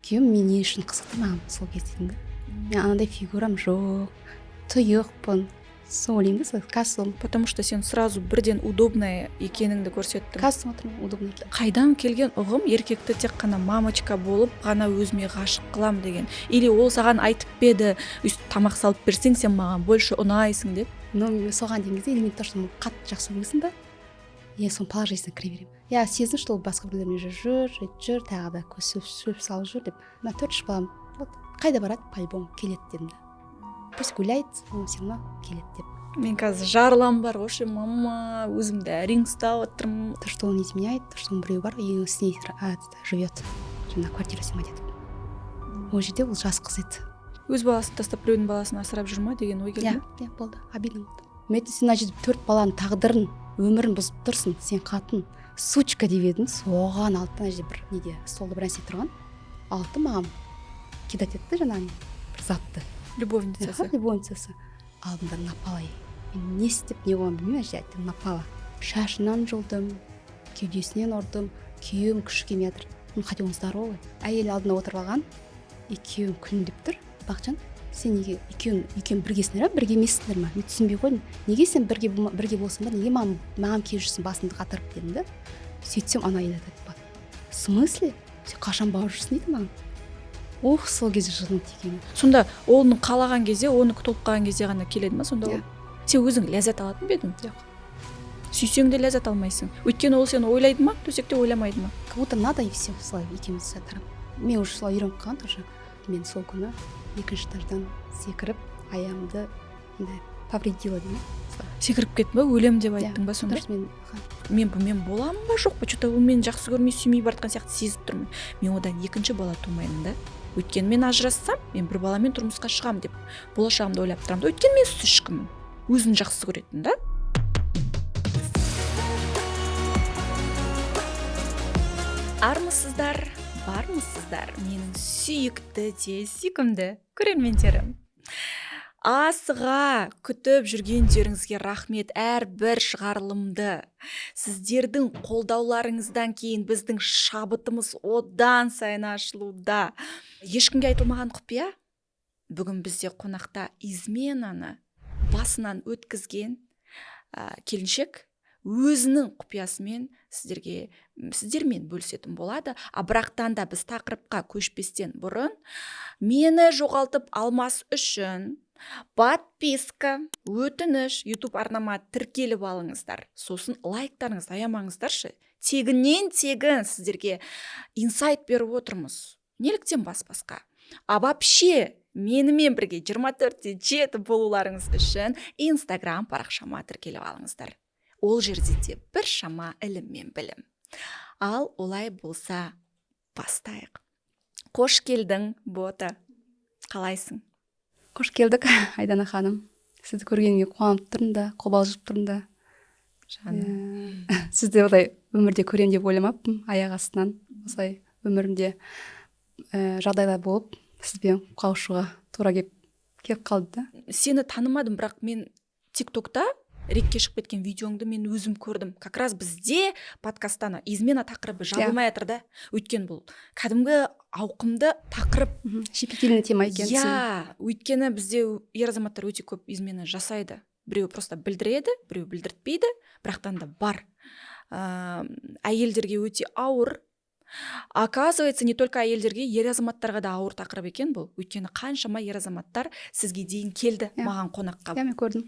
күйеуім мен не үшін қызықты маған сол кезде. Мен анандай фигурам жоқ, тұйықпын. Сол ойлаймын да, сол кассом. Потому что сен сразу бірден удобная екеніңді көрсеттің. Кассом отырмын, удобный екен. Қайдан келген ұғым еркекті тек қана мамочка болып ғана өзіме ғашық қылам деген? Или ол саған айтып беді, өйстіп тамақ салып берсең, сен маған больше ұнайсың деп? Но соған деген кезде элемент то, что қатты жақсы көрмесін да, я соның положительно кіре беремін. Я сездім, что ол басқа бірлермен жүр, тағы да сөп салып жүр деп. Мына 4 балам, вот қайда барады, по-любому келеді дедім да. Пусть гуляет, но все равно келеді деп. Мен қазір жарлам бар, вообще мама, өзімді әрең ұстап отырмын. То, что он изменяет, то, что он біреу бар, и с ней живет, жаңа квартира снимать етіп. Ол жерде ол жас қыз еді. Өз баласын тастап біреудің баласын асырап жүр ма деген ой келді? Иә, болды, обидно болды. Мен сен мына жерде 4 баланың тағдырын, өмірін бұзып тұрсың, сен қатын, сучка деп едің, соған алды мына жерде бір неде столда бір нәрсе тұрған, алды маған кидать етті жаңағы бір затты. Любовницасы. Любовницасы. Алдында напалай. Мен не істеп не болғанын білмеймін, әжей напала. Шашынан жұлдым, кеудесінен ұрдым, күйеуім күші келмей жатыр. Хотя он здоровый. Әйел алдына отырып алған, екеуін күлімдеп тұр. Бақытжан, сен неге екеуің біргесіңдер ме, бірге емессіңдер ме? Мен түсінбей қойдым. Неге сен бірге болсыңдар, неге маған келіп жүрсің басыңды қатырып дедім да. Сөйтсем ана әйел айтады. В смысле? Сен қашан барып жүрсің дейді маған. Сол кезде жыным тиген. Сонда оның қалаған кезде, оны толып қалған кезде ғана келеді ма сонда ол? Сен өзің ләззат алатын ба едің? Жоқ. Сүйсең де ләззат алмайсың. Өйткені ол сені ойлайды ма, төсекте ойламайды ма? Как будто надо и все, солай екеуміз тарап. Мен уже солай үйреніп қалған тоже. Мен сол күні 2-ші этаждан секіріп, аяғымды повредила деймін. Секіріп кеттің ба, өлем деп айттың ба сонда? Мен боламын ба, жоқ па? Что-то ол мені жақсы көрмей, сүймей бартқан сияқты сезіп тұрмын. Мен одан 2-ші бала тумаймын да. Өйткені мен ажырассам, мен бір баламен тұрмысқа шығам деп болашағымды ойлап тұрамын да. Өйткені мен сүшкімін. Өзін жақсы көретін да. Армысыздар, бармысыздар, менің сүйікті де сүйкімді көрермендерім. Асыға күтіп жүргендеріңізге рахмет, әрбір шығарылымды. Сіздердің қолдауларыңыздан кейін біздің шабытымыз одан сайын ашылуда. Ешкімге айтылмаған құпия, бүгін бізде қонақта изменаны басынан өткізген келіншек өзінің құпиясымен сіздермен бөлісетін болады. Бірақтан да біз тақырыпқа көшпестен бұрын мені жоғалтып алмас үшін подписка, өтініш, YouTube арнама тіркеліп алыңыздар. Сосын лайктарыңызды аямаңыздаршы. Тегінен сіздерге инсайт беріп отырмыз. Неліктен басқа? Вообще менімен бірге 24/7 болуларыңыз үшін Instagram парақшама тіркеліп алыңыздар. Ол жерде де бір шама ілім мен білім. Ал олай болса бастайық. Қош келдің, Бота. Қалайсың? Қош келдік, Айдана ханым. Сізді көргенімге қуанып тұрмын да, қобалжып тұрмын да. Сізді олай өмірде көрем деп ойламаппын, аяқ астынан. Осылай өмірімде жағдайлар болып, сізбен қауышуға тура келіп қалды да. Сені танымадым, бірақ мен TikTokта рекке шығып кеткен видеоңды мен өзім көрдім. Как раз бізде подкастана измена тақырыбы жабылмай жатыр да. Өйткені бұл кәдімгі ауқымды тақырып. Щепетильный тема екен. Өйткені бізде ер азаматтар өте көп измена жасайды. Біреу просто білдіреді, біреу білдіртпейді, бірақтан да бар. Әйелдерге өте ауыр. Оказывается, не только әйелдерге, ер азаматтарға да ауыр тақырып екен бұл. Өйткені қаншама ер азаматтар сізге дейін келді маған қонаққа. Мен көрдім.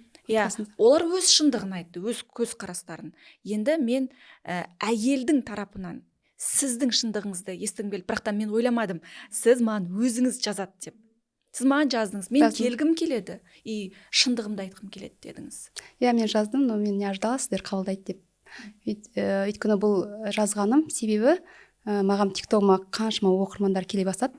Олар өз шындығын айтты, өз көз қарастарын. Енді мен әйелдің тарапынан сіздің шындығыңызды естігім келді, бірақтан мен ойламадым, сіз маған өзіңіз жазады деп. Сіз маған жаздыңыз, мен келгім келеді, и шындығымды айтқым келеді дедіңіз. Мен жаздым, но мен не ожидала, сіздер қабылдайды деп. Өйткені бұл жазғаным себебі маған TikTok'ыма қаншама оқырмандар келе бастады.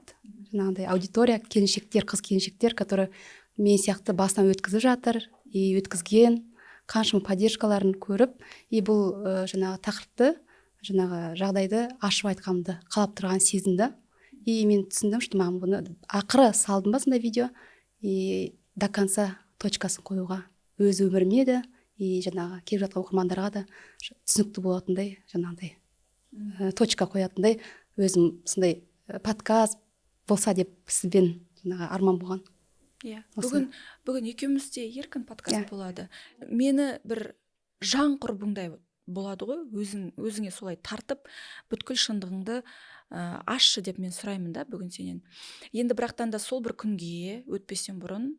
Жаңағыдай аудитория, келіншектер, қыз келіншектер, которые мен сияқты басынан өткізіп жатыр, и өткізген, қаншама поддержкаларын көріп, и бұл жаңағы тақырыпты, жаңағы жағдайды ашып айтқанымды қалап тұрған сезімді. И мен түсіндім, что маған бұны ақыры салдым ба сондай видео, и до конца точкасын қоюға өз өміріме де, и жаңағы келіп жатқан оқырмандарға да түсінікті болатындай, жаңағыдай точка қоятындай өзім сондай подкаст болса деп сізбен жаңағы арман болған. Иә. Бүгін екеумізде еркін подкаст болады. Мені бір жан құрбыңдай болады ғой, өзіңе солай тартып бүткіл шындығыңды ашшы деп мен сұраймын да бүгін сенен. Енді бірақтан да сол бір күнге өтпестен бұрын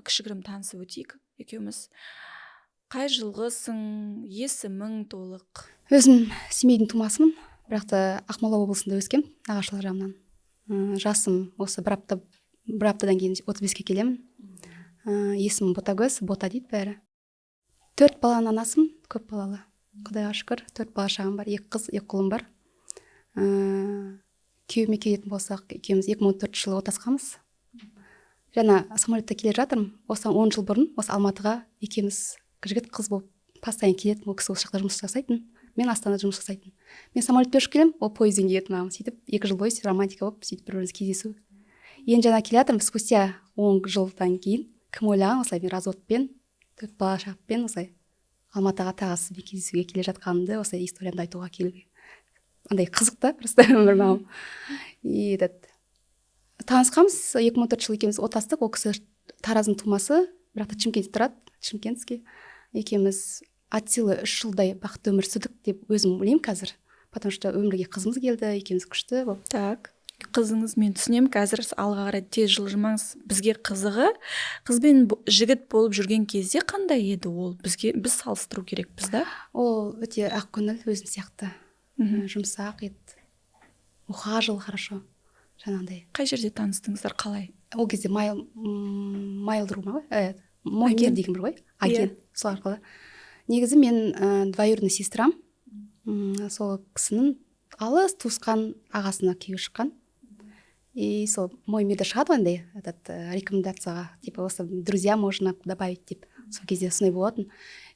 кішігірім танысып өтейік екеуміз. Қай жылғысың, есімің толық? Өзім Семейдің тумасымын, бірақ та Ақмола облысында өскем, нағашылар жағынан. Жасым осы бір аптадан кейін 35-ке келемін. Есімім Ботагөз, Бота дейді бәрі. 4 баланың анасымын, көп балалы. Құдайға шүкір, 4 бала шағым бар, 2 қыз, 2 ұлым бар. Күйеуіме келетін болсақ, екеуміз 2014 жылы отасқанбыз. Жаңа самолетта келе жатырмын. Осыдан 10 жыл бұрын осы Алматыға екеуміз жігіт қыз болып постоянно келетін. Ол кісі осы жақта жұмыс жасайтын. Мен Астанада жұмыс жасайтын. Мен самолетпен ұшып келемін, ол пойызбен келетін маған. Сөйтіп 2 жыл бойы романтика болып, сөйтіп бір-біріміз кездесу. Енді жаңа келе жатырмын, спустя 10 жылдан кейін кім ойлаған осылай мен разводпен, 4 бала шағыммен осылай Алматыға тағы сізбен кездесуге келе жатқанымды, осылай историямды айтуға келуге. Андай қызық та просто өмір маған. И танысқанбыз 2014 жылы екеуміз отастық. Ол кісі Тараздың тумасы, бірақ та Шымкентте тұрады, Шымкентский. Екеуміз от силы 3 жылдай бақытты өмір сүрдік деп өзім ойлаймын қазір. Потому что өмірге қызымыз келді, екеуміз күшті болып. Так, қызыңыз мен түсінемін, қазір алға қарай тез жылжымаңыз. Бізге қызығы, қыз бен жігіт болып жүрген кезде қандай еді ол? Біз салыстыру керекпіз да? Ол өте ақ көңіл, өзім сияқты. Жұмсақ еді. Ухаживал хорошо. Жаңағыдай. Қай жерде таныстыңыздар, қалай? Ол кезде Mail.ru ма ғой? Моймер деген бір ғой, агент, сол арқылы. Негізі мен двоюродный сестрам, сол кісінің алыс туысқан ағасына күйеуге шыққан. И сол Моймерде шығады андай рекомендацияға, типа осы друзья можно добавить деп. Сол кезде сондай болатын.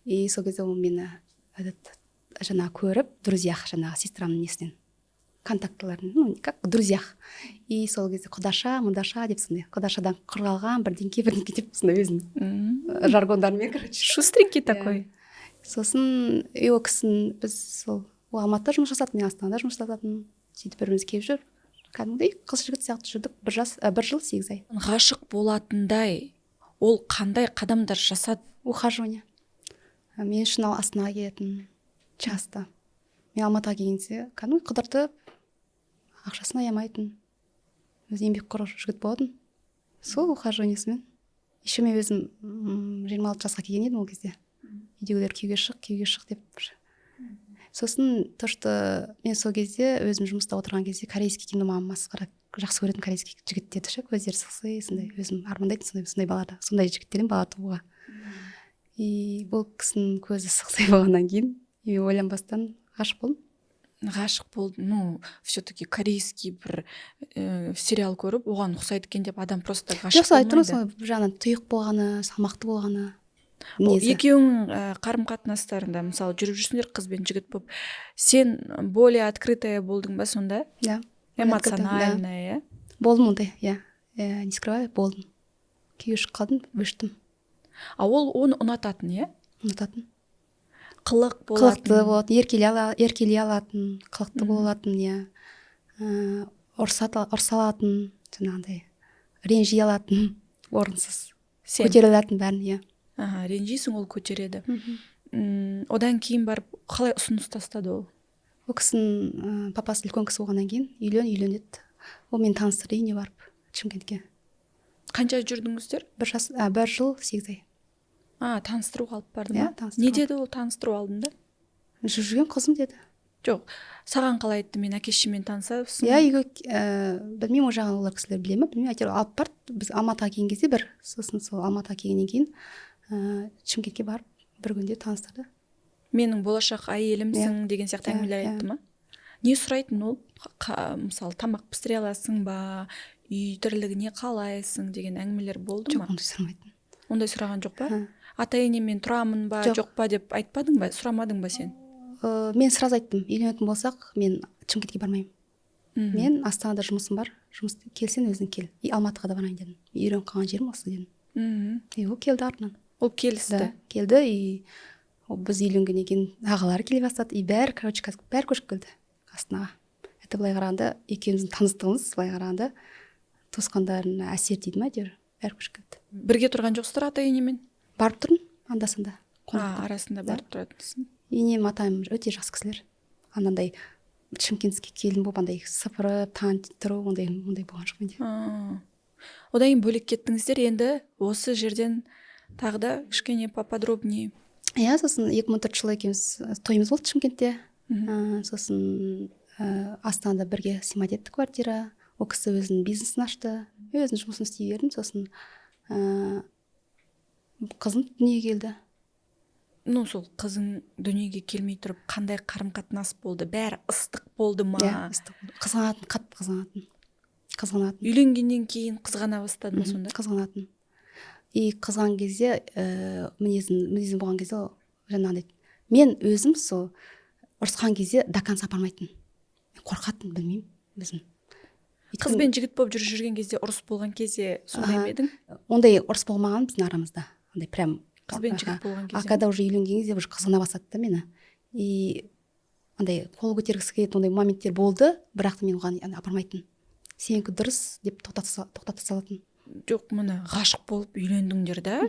И сол кезде ол мені жаңа көріп, друзьях жаңағы сестрамның несінен контактыларын, как в друзьях. И сол кезде құдаша, мұндаша деп сондай. Құдашадан құрғалған бірдеңке деп сондай өзінің жаргондарымен, короче. Шустренький такой. Сосын ол кісінің біз сол Алматыда жұмыс жасадық, мен Астанада жұмыс жасадым. Сөйтіп біріміз келіп жүр. Кәдімгідей қыз жігіт сияқты жүрдік. Бір жыл 8 ай. Ғашық болатындай ол қандай қадамдар жасады? Ухаживание. Мен үшін ал Астанаға келетін часто. Мен Алматыға келгенде кәдімгі қыдыртып, ақшасын аямайтын. Өзі еңбекқор жігіт болатын. Сол ухаживаниесімен. Еще мен өзім 26 жасқа келген едім ол кезде. Үйдегілер күйеуге шық деп. Сосын то, что мен сол кезде өзім жұмыста отырған кезде корейский кино маған масқара жақсы көретін корейский жігіттерді ше, көздері сықсый, сондай өзім армандайтын сондай балада, сондай жігіттерден бала тууға. И бұл кісінің көзі сықсый болғаннан кейін мен ойланбастан ғашық болдым. Ғашық болдым. Ну, все-таки корейский бір сериал көріп, оған ұқсайды екен деп адам просто ғашық болмайды. Жоқ, айтырмын, жаңағы тұйық болғаны, салмақты болғаны. Екеуің қарым-қатынастарында мысалы жүріп жүрсіңдер, қыз бен жігіт болып, сен более открытая болдың ба сонда? Да. Эмоциональная, иә? Болдым ондай, иә. Не скрываю, болдым. Күйеуге шығып қалдым, өштім. А ол оны ұнататын, иә? Ұнататын. Қылық болатын. Қылықты болатын, еркелей алатын, қылықты болатын, иә. Ұрсалатын, жаңағыдай. Ренжи алатын, орынсыз. Көтере алатын бәрін, иә. Ренжисің, ол көтереді. Одан кейін барып қалай ұсыныс тастады ол? Ол кісінің папасы үлкен кісі болғаннан кейін үйленеді. Ол мені таныстырды үйіне барып Шымкентке. Қанша жүрдіңіздер? 1 жыл 8 ай. Таныстыруға алып барды ма? Таныстыру. Не деді ол таныстыру алдында? Жүрген қызым деді. Жоқ, саған қалай айтты, мен әке-шешеммен танысапсың? Иә, үйге білмеймін, ол жағын олар кісілер біле ме, білмеймін, әйтеуір алып барды. Біз Алматыға келген кезде сосын сол Алматыға келгеннен кейін Шымкентке барып бір күнде таныстырды. Менің болашақ әйелімсің деген сияқты әңгімелер айтты ма? Не сұрайтын ол? Мысалы, тамақ пісіре аласың ба, үй тірлігіне қалайсың деген әңгімелер болды ма? Жоқ, ондай сұрамайтын. Ондай сұраған жоқ па? Ата-енеммен тұрамын ба, жоқ па деп айтпадың ба, сұрамадың ба сен? Мен сразу айттым, үйленетін болсақ, мен Шымкентке бармаймын. Мен Астанада жұмысым бар, келсең өзің кел. И Алматыға да барайын дедім. Үйреніп қалған жерім осы дедім. И ол келді артынан. Ол келісті. Келді, и біз үйленгеннен кейін ағалары келе бастады. И бәрі көшіп келді Астанаға. Это былай қарағанда, екеуміздің таныстығымыз былай қарағанда туысқандарына әсер дейді ма әйтеуір бәрі күшкілді. Бірге тұрған жоқсыздар ата енемен? Барып тұрмын анда санда. Арасында барып тұратынсың. Енем атам өте жақсы кісілер. Анандай Шымкентке келін болып андай сыпырып танытып тұру ондай болған жоқ менде. Одан кейін бөлек кеттіңіздер, енді осы жерден тағы да кішкене поподробнее. Иә, сосын 2004 жылы екеуміз тойымыз болды Шымкентте. Сосын Астанада бірге снимать еттік квартира. Ол кісі өзінің бизнесін ашты, өзінің жұмысын істей бердім. Сосын қызым дүниеге келді. Сол қызың дүниеге келмей тұрып қандай қарым-қатынас болды? Бәрі ыстық болды ма? Иә, ыстық болды. Қызғанатын, қатты қызғанатын. Үйленгеннен кейін қызғана бастады ма сонда? Қызғанатын. И қызған кезде мінезім болған кезде жаңағыдай мен өзім сол ұрысқан кезде до конца апармайтын. Қорқатын, білмеймін өзім. Қызбен жігіт болып жүрген кезде, ұрыс болған кезде сондай ма едің? Ондай ұрыс болмаған біздің арамызда. Ондай прям қызбен жігіт болған кезде. А когда уже үйленген кезде уже қызғана бастады да мені. И андай қол көтергісі келетін ондай моменттер болды, бірақ та мен оған апармайтын. Сенікі дұрыс деп тоқтата салатын. Жоқ, мына ғашық болып үйлендіңдер да?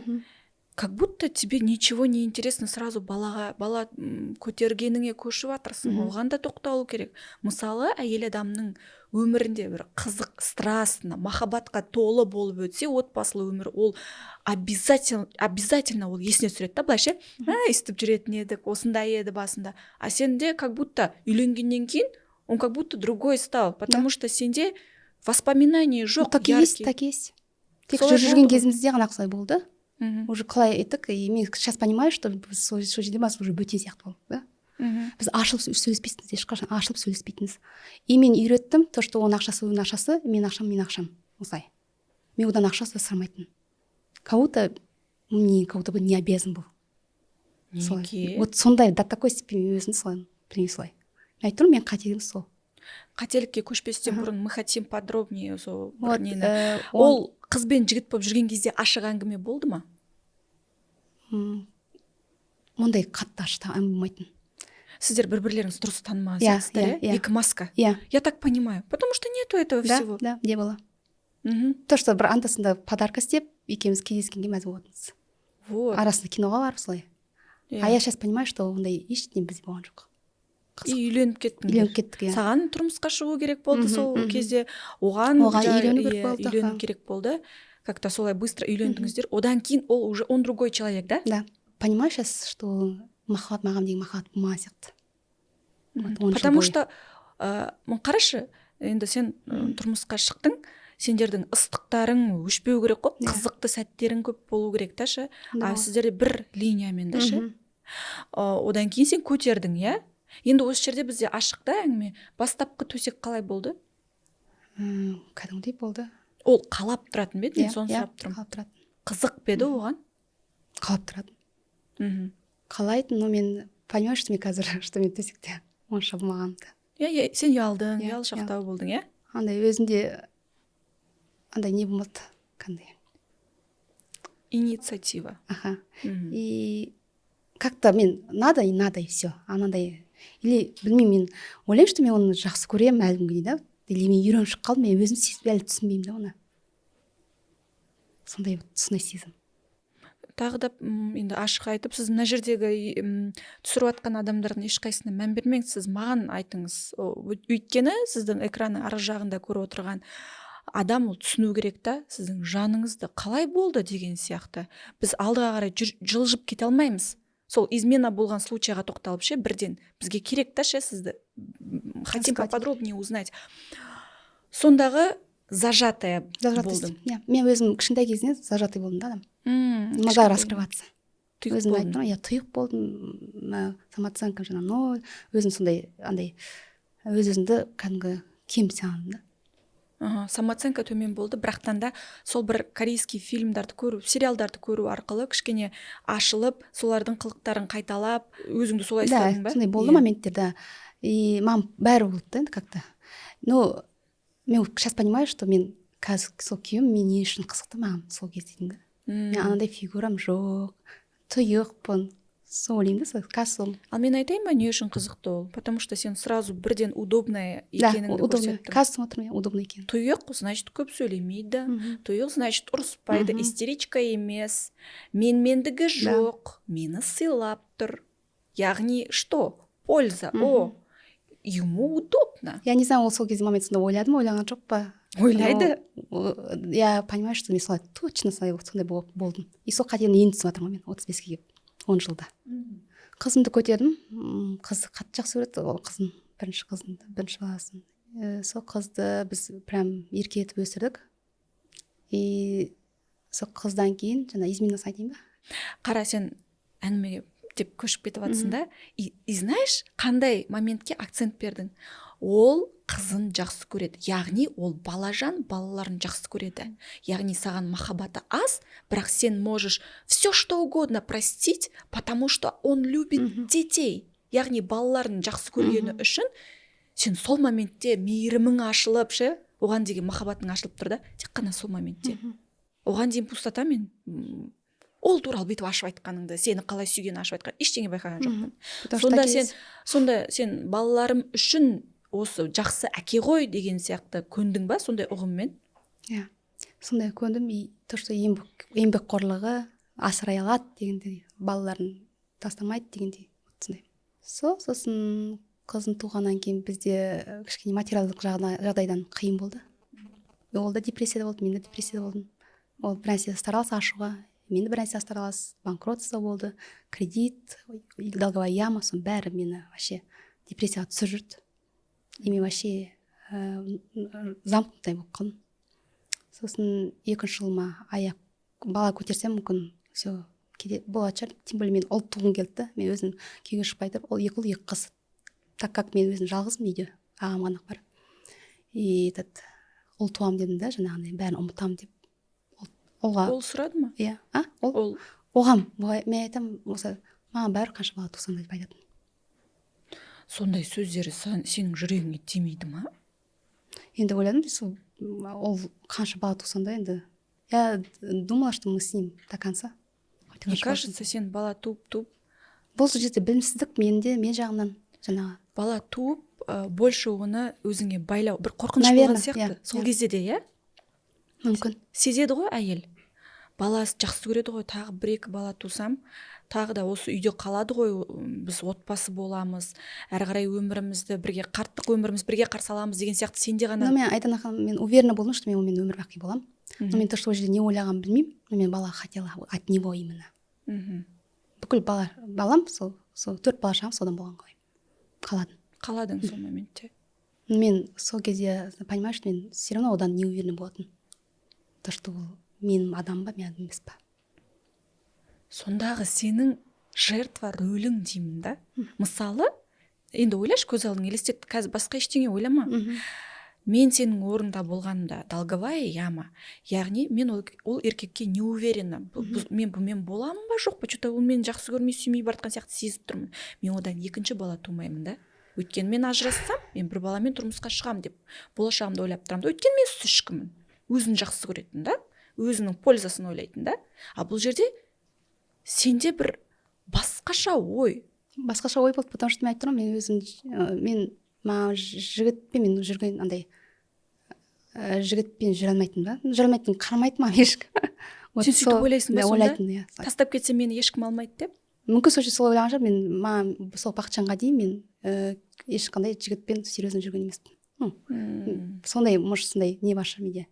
Как будто тебе ничего не интересно, сразу бала көтергеніңе көшіп жатырсың. Оған да тоқталу керек. Мысалы, әйел адамның өмірінде бір қызық, страстно, махаббатқа толы болып өтсе, отбасылы өмір, ол обязательно ол есіне түсіреді да, былайша. Естіп жүретін едік, осындай еді басында. А сенде как будто үйленгеннен кейін, он как будто другой стал, потому что сенде воспоминания жоқ. Так есть. Тек жүрген кезімізде ғана солай болды. Уже қалай еттік, и мен сейчас понимаю, что сол жерде бас уже бөтен сияқты болды, да? Біз ашылып сөйлеспейтінбіз, ешқашан ашылып сөйлеспейтінбіз. И мен үйреттім, то, что оның ақшасы, мен ақшам, осылай. Мен одан ақша сұрамайтын. Кого-то бы не обязан был. Неге? Вот сондай, до такой степени өзін солай. Мен айтырмын, мен қателігім сол. Қателікке көшпестен бұрын мы хотим подробнее сол нені. Ол қызбен жігіт болып жүрген кезде ашық әңгіме болды ма? Ондай қатты ашық әңгіме болмайтын. Сіздер бір-бірлеріңіз дұрыс танымаған сияқтысыздар, иә? Екі маска. Я так понимаю, потому что нету этого всего. Да, не было. То, что бір анда-санда подарка істеп, екеуміз кездескенге мәз болатынбыз. Вот. Арасында киноға барып солай. А я сейчас понимаю, что ондай ештеңе бізде болған жоқ. И үйленіп кеттік, иә. Саған тұрмысқа шығу керек болды сол кезде, оған үйлену керек болды. Как-то солай быстро үйлендіңіздер. Одан кейін ол уже он другой человек, да? Да. Понимаю сейчас, что махаббат маған деген махаббат болмаған сияқты. Потому что қарашы, енді сен тұрмысқа шықтың, сендердің ыстықтарың өшпеу керек қой, қызықты сәттерің көп болу керек ташы. А сіздерде бір линиямен дашы. Одан кейін сен көтердің, иә? Енді осы жерде бізде ашық та әңгіме. Бастапқы төсек қалай болды? Кәдімгідей болды. Ол қалап тұратын бе еді? Мен соны сұрап тұрмын. Қалап тұратын. Қызық бе еді оған? Қалап тұратын. Қалайтын, но мен понимаю, что мен қазір, что мен төсекте онша болмағанымды. Иә, сен ұялдың, ұялшақтау болдың, иә? Андай өзінде андай не болмады, қандай. Инициатива. Аха. И как-то мен надо и все. Анандай. Или білмеймін, мен ойлаймын, что мен оны жақсы көремін әлгіге, да? Или мен үйреншіп қалдым, мен өзім әлі түсінбеймін да оны. Сондай сезім. Тағы да енді ашық айтып, сіз мына жердегі түсіріп жатқан адамдардың ешқайсысына мән бермеңіз, сіз маған айтыңыз. Өйткені сіздің экранның арғы жағында көріп отырған адам ол түсіну керек та, сіздің жаныңызды қалай болды деген сияқты. Біз алдыға қарай жылжып кете алмаймыз. Сол измена болған случайға тоқталып ше, бірден бізге керек та ше, сізді хотим поподробнее узнать. Сондағы зажатая болдым. Мен өзім кішкентай кезінен зажатый болдым да адам. Нельзя раскрываться. Өзім айттым, я тұйық болдым, самооценкам жаңа ноль, өзім сондай андай өзімді кәдімгі кем санадым да. Самооценка төмен болды, бірақтан да сол бір корейский фильмдарды көру, сериалдарды көру арқылы кішкене ашылып, солардың қылықтарын қайталап, өзіңді солай істедің ба? Да, сондай болды моменттер, да. И мам бәрі болды да, как-то. Но мен сейчас понимаю, что мен қазір сол күйеуім мен не үшін қызықты маған сол кезде деймін. Мен анандай фигурам жоқ, тұйықпын, сол ойлаймын да, сол қазір сол. Ал мен айтайын ба не үшін қызықты ол? Потому что сен сразу бірден удобная Да, екеніңді удобно. көрсеттің. Қазір отырмын, удобно екен. Тұйық, значит, көп сөйлемейді. Мгм. Тұйық, значит, ұрыспайды, истеричка емес. Менмендігі жоқ, мені сыйлап тұр. Яғни, что? Польза. О, ему удобно. Я не знаю, ол сол кезде момент сонда ойлады ма, ойлаған жоқ па? Ойлайды. Я понимаю, что мен солай точно сондай болдым. И сол қатені енді түсіп жатырмын мен 35-ке келіп, 10 жылда. Қызымды көтердім. Қызы қатты жақсы көреді, ол қызым, бірінші баласын. Сол қызды біз прям еркелетіп өсірдік. И сол қыздан кейін жаңа изменился айтайын ба? Қара, сен әңгімеге деп көшіп кетіп жатсың да. И знаешь, қандай моментке акцент бердің? Ол қызын жақсы көреді. Яғни ол балажан балаларын жақсы көреді. Яғни саған махаббаты аз, бірақ сен можешь все что угодно простить, потому что он любит детей. Яғни балаларын жақсы көргені үшін сен сол моментте мейірімің ашылып, ше, оған деген махаббатың ашылып тұр да, тек қана сол моментте. Оған дейін пустота, мен ол туралы бүйтіп ашып айтқаныңды, сені қалай сүйгенін ашып айтқан ештеңе байқаған жоқпын. Сонда сен балаларым үшін осы жақсы әке ғой деген сияқты көндің ба сондай ұғыммен? Иә, сондай көндім. И то, что еңбекқорлығы асырай алады дегендей, балаларын тастамайды дегендей. Сосын қызын туғаннан кейін бізде кішкене материалдық жағдайдан қиын болды. Ол да депрессияда болды, мен де депрессияда болдым. Ол бір нәрсе старался ашуға, мен де бір нәрсе старалась, банкротство болды, кредит, долговая яма, соның бәрі мені вообще депрессияға түсіріп жүрді. И мен вообще замкнутый болып қалдым. Сосын 2-ші жылыма аяқ бала көтерсем мүмкін все болады шығар. Тем более мен ұл туғым келді да, мен өзім күйеуге шықпай тұрып, ол 2 ұл 2 қыз. Так как мен өзім жалғызбын үйде, ағам ғана бар. И ұл туамын дедім да, жаңағындай бәрін ұмытамын деп. Ол сұрады ма? Иә, оғам, мен айтамын, осы маған бәрі қанша бала тусын деп айтатын. Сондай сөздері сенің жүрегіңе тимейді ма? Енді ойладым, ол қанша бала тусын да, енді я думала, что мы с ним до конца. Мне кажется, сен бала туып бұл жерде білімсіздік мен жағынан жаңағы бала туып больше оны өзіңе байлау бір қорқыныш болған сияқты. Сол кезде де, иә? Мүмкін. Сезеді ғой әйел. Баласы жақсы көреді ғой, тағы 1-2 бала тусам, тағы да осы үйде қалады ғой, біз отбасы боламыз, әрі қарай өмірімізді бірге, қарттық өміріміз бірге қарсы аламыз деген сияқты сенде ғана. Мен айтқан, мен уверена болдым, что мен өмір бақи боламын. Но мен то, что ол жерде не ойлағанын білмеймін, но мен бала хотела от него именно. Бүкіл балам, сол 4 бала шағым содан болған ғой. Қаладың сол моментте. Мен сол кезде понимаю, что мен все равно одан не уверена болатын. То, что ол менің адам ба, мен адам емес па. Сондағы сенің жертва рөлің деймін да. Мысалы, енді ойлашы, көз алдың елестет, қазір басқа ештеңе ойлама. Мен сенің орында болғанда долговая яма. Яғни мен ол еркекке не уверена. Мен боламын ба, жоқ па? Что-то ол мені жақсы көрмей, сүймей бартқан сияқты сезіп тұрмын. Мен одан 2-ші бала тумаймын да. Өйткені мен ажырассам, мен бір баламен тұрмысқа шығам деп болашағымды ойлап тұрамын. Өйткені мен сүшкімін. Өзін жақсы көретін да, өзінің пользасын ойлайтын да. А бұл жерде сенде бір басқаша ой. Басқаша ой болды, потому что мен айтып тұрмын, мен жігітпен мен жүрген андай жігітпен жүре алмайтын да. Жүре алмайтын, қарамайтын маған ешкім. Сен сөйтіп ойлайсың ба сонда? Ойлайтын, тастап кетсе мені ешкім алмайды деп? Мүмкін сол ойлаған шығар, маған сол Бақытжанға дейін мен ешқандай жігітпен серьезно жүрген емеспін. Сондай, может, сондай не бар шығар менде.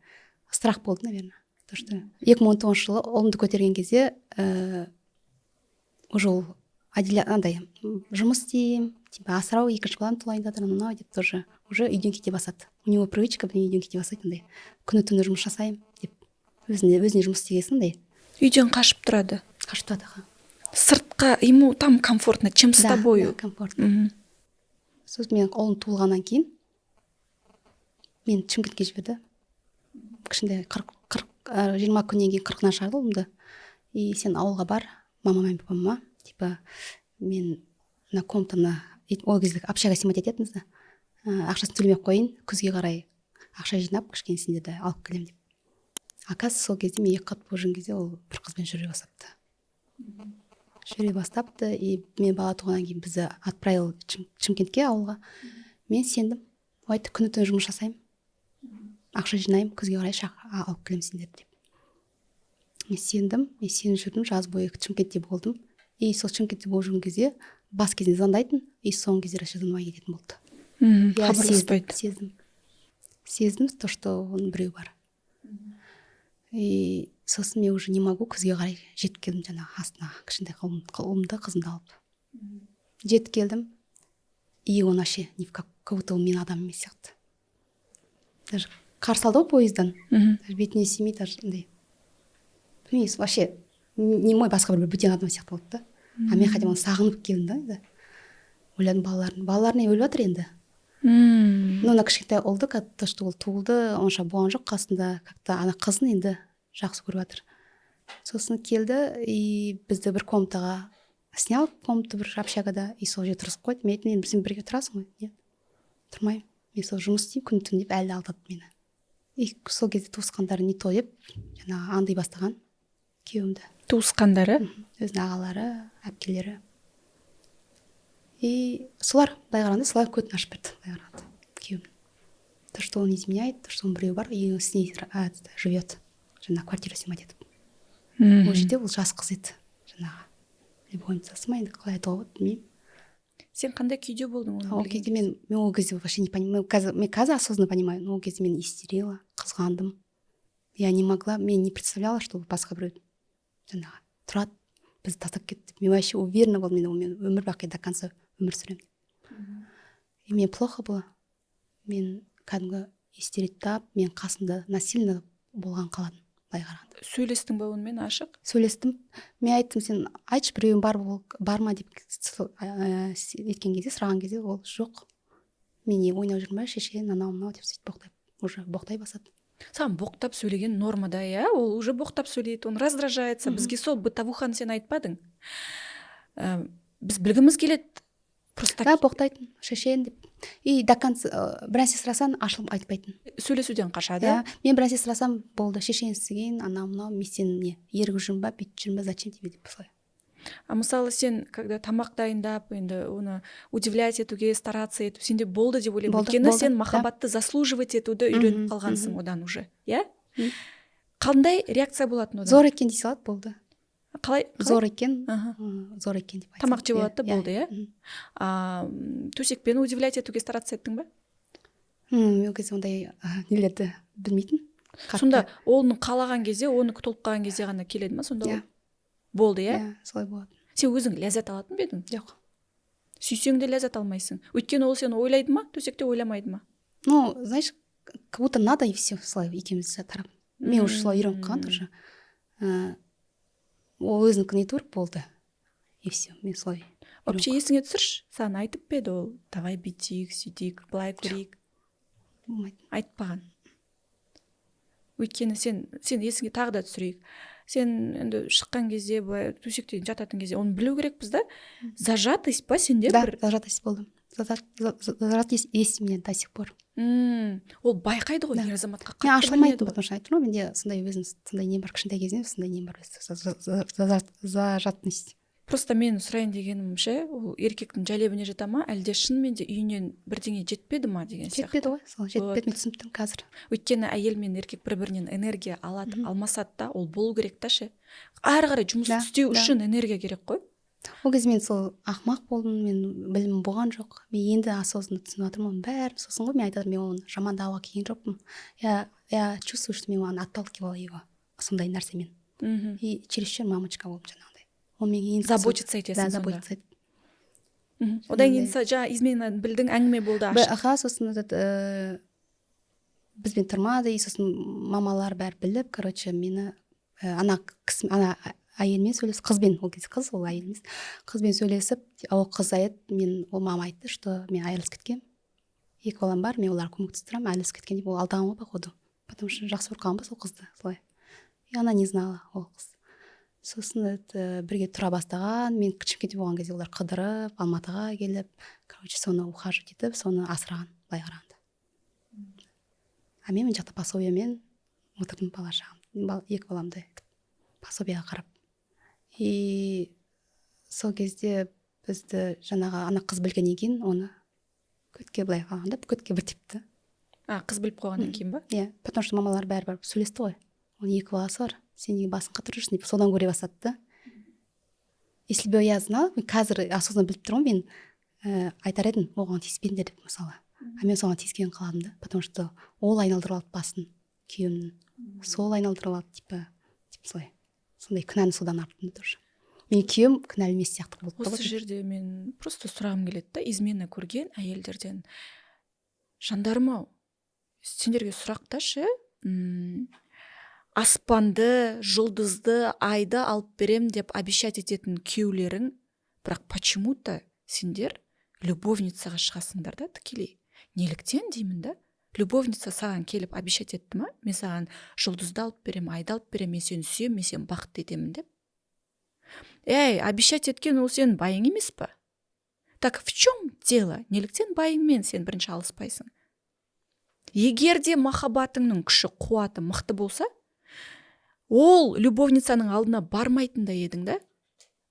Страх болды, наверное. То, что 2019 жылы ұлымды көтерген кезде уже ол андай жұмыс істеймін, типа асырау, 2-ші балам туайын жатыр, мынау деп тоже уже үйден кете басады. У него привычка үйден кете басады, андай күні-түні жұмыс жасаймын деп өзіне жұмыс істегесін, андай үйден қашып тұрады. Қашып тұрады. Сыртқа ему там комфортно, чем с тобой. Да, комфортно. Сосын мен ұлым туылғаннан кейін мен Шымкентке жіберді. Кішкентай 20 күннен кейін 40-нан шығарды ұлымды. И сен ауылға бар, мамама, папама, типа мен на комнатаны, ол кездегі общага снимать ететініз да, ақшасын төлемей қойын, күзге қарай ақша жинап, кішкене сендерді алып келем деп. Оказывается, сол кезде мен 2 қат болып жүрген кезде ол бір қызбен жүре бастапты. жүре бастапты. И мен бала туғаннан кейін бізді отправил Шымкентке, ауылға. Мен сендім. Ойты күні түні жұмыс жасаймын. Ақша жинаймын, күзге қарай алып келемін сендерді деп. Мен сеніп жүрдім, жаз бойы Шымкентте болдым. И сол Шымкентте болып жүрген кезде бас кезінде звондайтын, и соңғы кезде вообще звондамай кететін болды. Хабарласпайды. Сездім, то, что оның біреу бар. И сосын мен уже не могу, күзге қарай жетіп келдім жаңағы астына кішкентай ұлымды, қызымды алып. Жетіп келдім, и он вообще как будто он менің адамым емес сияқты. Даже қарсы алды ғой поездан, бетіне сүймей даже андай. Білмеймін, вообще не мой, басқа бір бөтен адам сияқты болды да. А мен хотя бы сағынып келдім да. Ойладым балаларына өліп жатыр енді. Но ана кішкентай ұлды, то, что ол туылды, онша болған жоқ қасында, как-то ана қызын енді жақсы көріп жатыр. Сосын келді, и бізді бір комнатаға снял, комнату бір общагада, и сол жерге тұрғызып қойды. Мен айттым, енді сен бірге тұрасың ғой? Нет, тұрмаймын. Мен сол жұмыс істеймін, күн түн деп әлі алдады мені. И сол кезде туысқандары не то деп, жаңағы аңдай бастаған күйеуімді. Туысқандары? Өзінің ағалары, әпкелері. И солар былай қарағанда, солар көтін ашып берді, былай қарағанда күйеуім. То, что он изменяет, то, что он біреу бар, и с ней живет. Жаңағы квартира снимать етіп. Ол жерде ол жас қыз еді. Жаңағы любовницасы ма енді қалай айтуға болады, білмеймін. Сен қандай күйде болдың оны? Ол кезде мен ол кезде вообще не понимаю. Мен қазір осознанно понимаю, но ол кезде мен истерила, қызғандым. Я не могла, мен не представляла, что басқа біреу жаңағы тұрады, бізді тастап кетті. Мен вообще уверена болдым, мен өмір бақи до конца өмір сүремін деп. И мне плохо было. Мен кәдімгі истеритап, мен қасымда насильно болған қаладым, былай қарағанда. Сөйлестің ба онымен ашық? Сөйлестім. Мен айттым, сен айтшы, біреуің бар ма деп еткен кезде, сұраған кезде ол жоқ. Мен не ойнап жүрмін ба, шешен, анау деп сөйтіп уже боқтай басады. Саған боқтап сөйлеген нормада, иә? Ол уже боқтап сөйлейді, он раздражается. Бізге сол бытовуханы сен айтпадың. Біз білгіміз келеді. Просто да, боқтайтын, шешен деп. И до конца бір нәрсе сұрасаң ашылып айтпайтын. Сөйлесуден қашады. Да, мен бір нәрсе сұрасам болды, шешен істеген, анау мынау, мен сен не ерігіп жүрмін ба, бүйтіп жүрмін ба, зачем тебе деп солай. А мысалы сен когда тамақ дайындап, енді оны удивлять етуге стараться етіп, сенде болды деп ойлаймын. Өйткені сен махаббатты заслуживать етуді үйреніп қалғансың одан уже, иә? Қандай реакция болатын одан? Зор екен дей салады, болды. Қалай? Зор екен, зор екен деп айтады. Тамақ жеп алады да, болды, иә? Төсекпен удивлять етуге стараться еттің ба? Ол кезде ондай нелерді білмейтін. Сонда оның қалаған кезде, оны толып қалған кезде ғана келеді ма сонда? Болды, иә? Солай болады. Сен өзің ләззат алатын ба едің? Жоқ. Сүйсең де ләззат алмайсың. Өйткені ол сені ойлайды ма, төсекте ойламайды ма? Ну, знаешь, как будто надо, и все, солай екеуміз тарап. Мен уже солай үйреніп қалған уже. Ол өзінікі не тұрып болды. И все, мен солай. Вообще есіңе түсірші, саған айтып па еді ол, давай бүйтейік, сөйтейік, былай көрейік? Айтпаған. Өйткені сен есіңе тағы да түсірейік. Сен енді шыққан кезде, былай төсекте жататын кезде, оны білу керекпіз да? Зажатость па сенде бір? Да, зажатость болдым. Зажатость есть у меня до сих пор. Ол байқайды ғой ер азаматқа. Мен ашылмайтын, потому что айттым ғой, менде сондай өзім сондай нем бар, кішкентай кезімде сондай нем бар, зажатность. Просто мен сұрайын дегенім ше, ол еркектің жәлебіне жата ма, әлде шынымен де үйінен бірдеңе жетпеді ма деген сияқты. Жетпеді ғой, сол жетпеді, мен түсініп қазір. Өйткені әйел мен еркек бір-бірінен энергия алады, алмасады да, ол болу керек та ше. Ары қарай жұмыс істеу үшін энергия керек қой. Ол кезде мен сол ақмақ болдым, мен білімім болған жоқ. Мен енді осознанно түсініп жатырмын бәрін. Сосын ғой мен айтадым, мен оны жамандауға келген жоқпын. Я чувствую, что мен оны отталкивала его сондай нәрсемен. И чересчур мамочка болдым жаңағыдай. Он менен заботиться етесің сонда. Заботиться. Одан кейін жаңа измена білдің, әңгіме болды ашық. Сосын бізбен тұрмады, и сосын мамалар бәрі біліп, короче, мені ана әйелмен сөйлесіп, қызбен, ол кезде қыз, ол әйел емес, қызбен сөйлесіп, ол қыз айтты, ол мама айтты, что мен айырылысып кеткем, 2 балам бар, мен оларға көмектестіремін, айырылысып кеткен деп, ол алдаған ғой походу, потому что жақсы көріп қалған ба сол қызды, солай. И она не знала, ол қыз. Сосын бірге тұра бастаған, мен Шымкентте болған кезде олар қыдырып, Алматыға келіп, короче, соны ухаживать етіп, соны асыраған, былай қарағанда. А мен жақта пособиямен отырдым бала шағам, 2 баламды пособияға қарап. И сол кезде бізді жаңағы ана қыз білгеннен кейін оны көтке былай қалғанда көтке бір типті. Қыз біліп қойғаннан кейін ба? Иә, потому что мамалар бәрібір сөйлесті ғой. Оның 2 баласы бар, сен неге басын қатырып жүрсің деп содан көре бастады да. Если бы я знала, мен қазір осознанно біліп тұрмын, мен айтар едім оған тиіспеңдер деп мысалы. Мен соған тиіскен қаладым да, потому что ол айналдырып алды басын күйеуімнің. Сол айналдырып алды типа солай. Сондай күнәні содан арттым да тоже. Мен күйеуім күнәлі емес сияқты болды. Осы жерде мен просто сұрағым келеді да, измена көрген әйелдерден. Жандарым ау, сендерге сұрақташы, аспанды, жұлдызды, айды алып берем деп обещать ететін күйеулерің, бірақ почему-то сендер любовницаға шығасыңдар да тікелей. Неліктен деймін да? Любовница саған келіп обещать етті ма? Мен саған жұлдызды алып берем, айды алып берем, мен сені сүйем, мен сені бақытты етемін деп. Обещать еткен ол сенің байың емес па? Так в чем дело? Неліктен байыңмен сен бірінші алыспайсың? Егер де махаббатыңның күші, қуаты мықты болса, ол любовницаның алдына бармайтында едің да,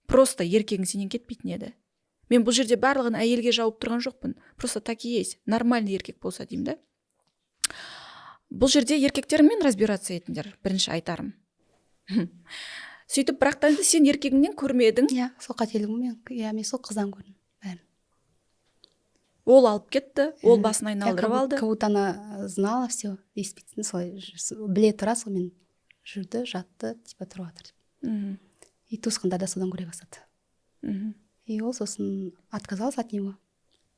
просто еркегің сенен кетпейтін еді. Мен бұл жерде барлығын әйелге жауып тұрған жоқпын. Просто так и есть. Нормальный еркек болса деймін да. Бұл жерде еркектермен разбираться етіңдер, бірінші айтарым. Сөйтіп, бірақтан сен еркегіңнен көрмедің. Иә, сол қателігіммен, мен сол қыздан көрдім бәрін. Ол алып кетті, ол басын айналдырып алды. Как будто она знала все, действительно, солай біле тұра сонымен жүрді, жатты, типа тұрып жатыр деп. И туысқандар да содан көре бастады. И ол сосын отказался от него.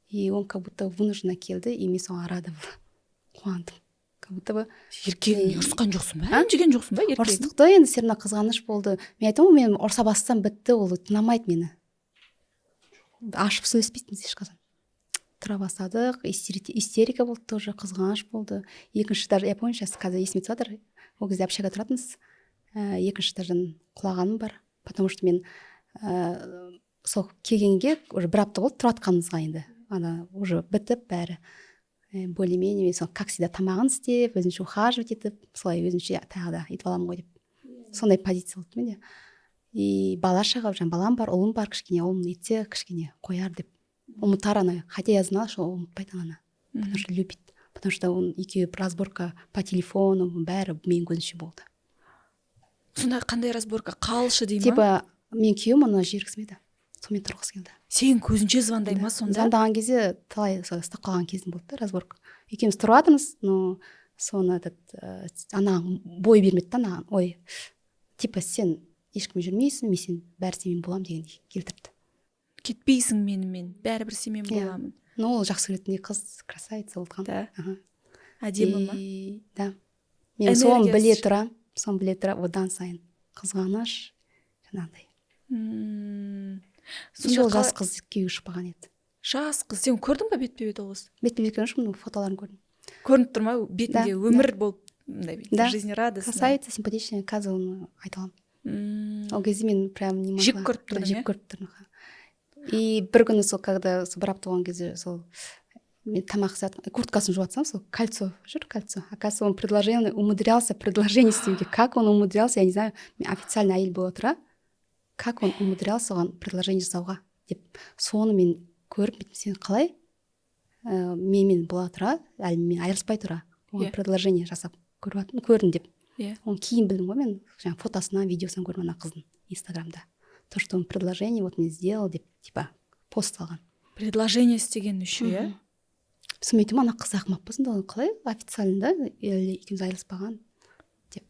И он как будто вынужденно келді, и мен соған рада была. Қуандым. Как будто бы еркегіңе ұрысқан жоқсың ба? Ренжіген жоқсың ба еркегіңе? Ұрыстықты енді все равно қызғаныш болды. Мен айтамын, мен ұрса бассам бітті, ол тыңдамайды мені. Ашып сөйлеспейтінбіз ешқашан. Тұра бастадық, истерика болды тоже, қызғаныш болды. Екінші даже, я помню, сейчас қазір есіме түсіп жатыр, ол кезде общага тұратынбыз. Екінші этаждан құлағаным бар, потому что мен сол келгенге уже бір апта болды тұратқанымызға енді. Ана уже бітіп бәрі. Более-менее мен как всегда тамағын істеп, өзінше ухаживать етіп, солай өзінше тағы да етіп аламын ғой деп. Сондай позиция болды менде. И бала шаға, балам бар, ұлым бар, кішкене ұлым етсе, кішкене қояр деп. Ұмытар ана, хотя я знала, что он ұмытпайды ана. Потому что любит. Потому что он екеуі разборка по телефону, бәрі менің көзімше болды. Сонда қандай разборка? Қалшы дей ма? Типа, мен күйеуім оны жергізмеді. Сонымен тұрғысы келді. Сен көзінше звондай ма сонда? Звондаған кезде талай ұстап қалған кезім болды да, разборка. Екеуміз тұрып жатырмыз, но соны ана бой бермеді да, ана ой, типа сен ешкім жүрмейсің, мен сен бәрі сенімен боламын дегенде келтірді. Кетпейсің менімен, бәрібір сенімен боламын. Ну, ол жақсы көретіндей қыз, красавица болған. Да. Әдемі ма? Да. Мен соны біле тұра, одан сайын қызғаныш, жаңағыдай. Сол жас қыз күйеуі шықпаған еді. Жас қыз, сен көрдің ба бетпе-бет ол қыз? Бетпе-бет көрген жоқпын, фотоларын көрдім. Көрініп тұр ма бетінде өмір болып, жизнерадостный? Красавица, симпатичная, қазір оны айта аламын. Ол кезде мен прям не могла. Жек көріп тұрдың, жек көріп тұрдым. И бір күні сол, когда бір апта болған кезде сол мен тамақ істеп, курткасын жуатсам, сол кольцо жүр, кольцо. Оказывается, он умудрялся предложение істеуге. Как он умудрялся, я не знаю, мен официально әйел бола тұра, как он умудрялся оған предложение жасауға деп. Соны мен көріп, сен қалай менімен бола тұра, әлі мен айырылыспай тұра, оған предложение жасап көрдім деп. Оны кейін білдім ғой мен, жаңа фотосынан, видеосынан көрдім ана қыздың инстаграмда. То, что он предложение вот мне сделал деп, типа, пост салған. Предложение істеген үші, иә? Сосын мен айтамын, ана қыз ақымақ болсын, оны қалай официально да, екеуміз айырылыспаған деп.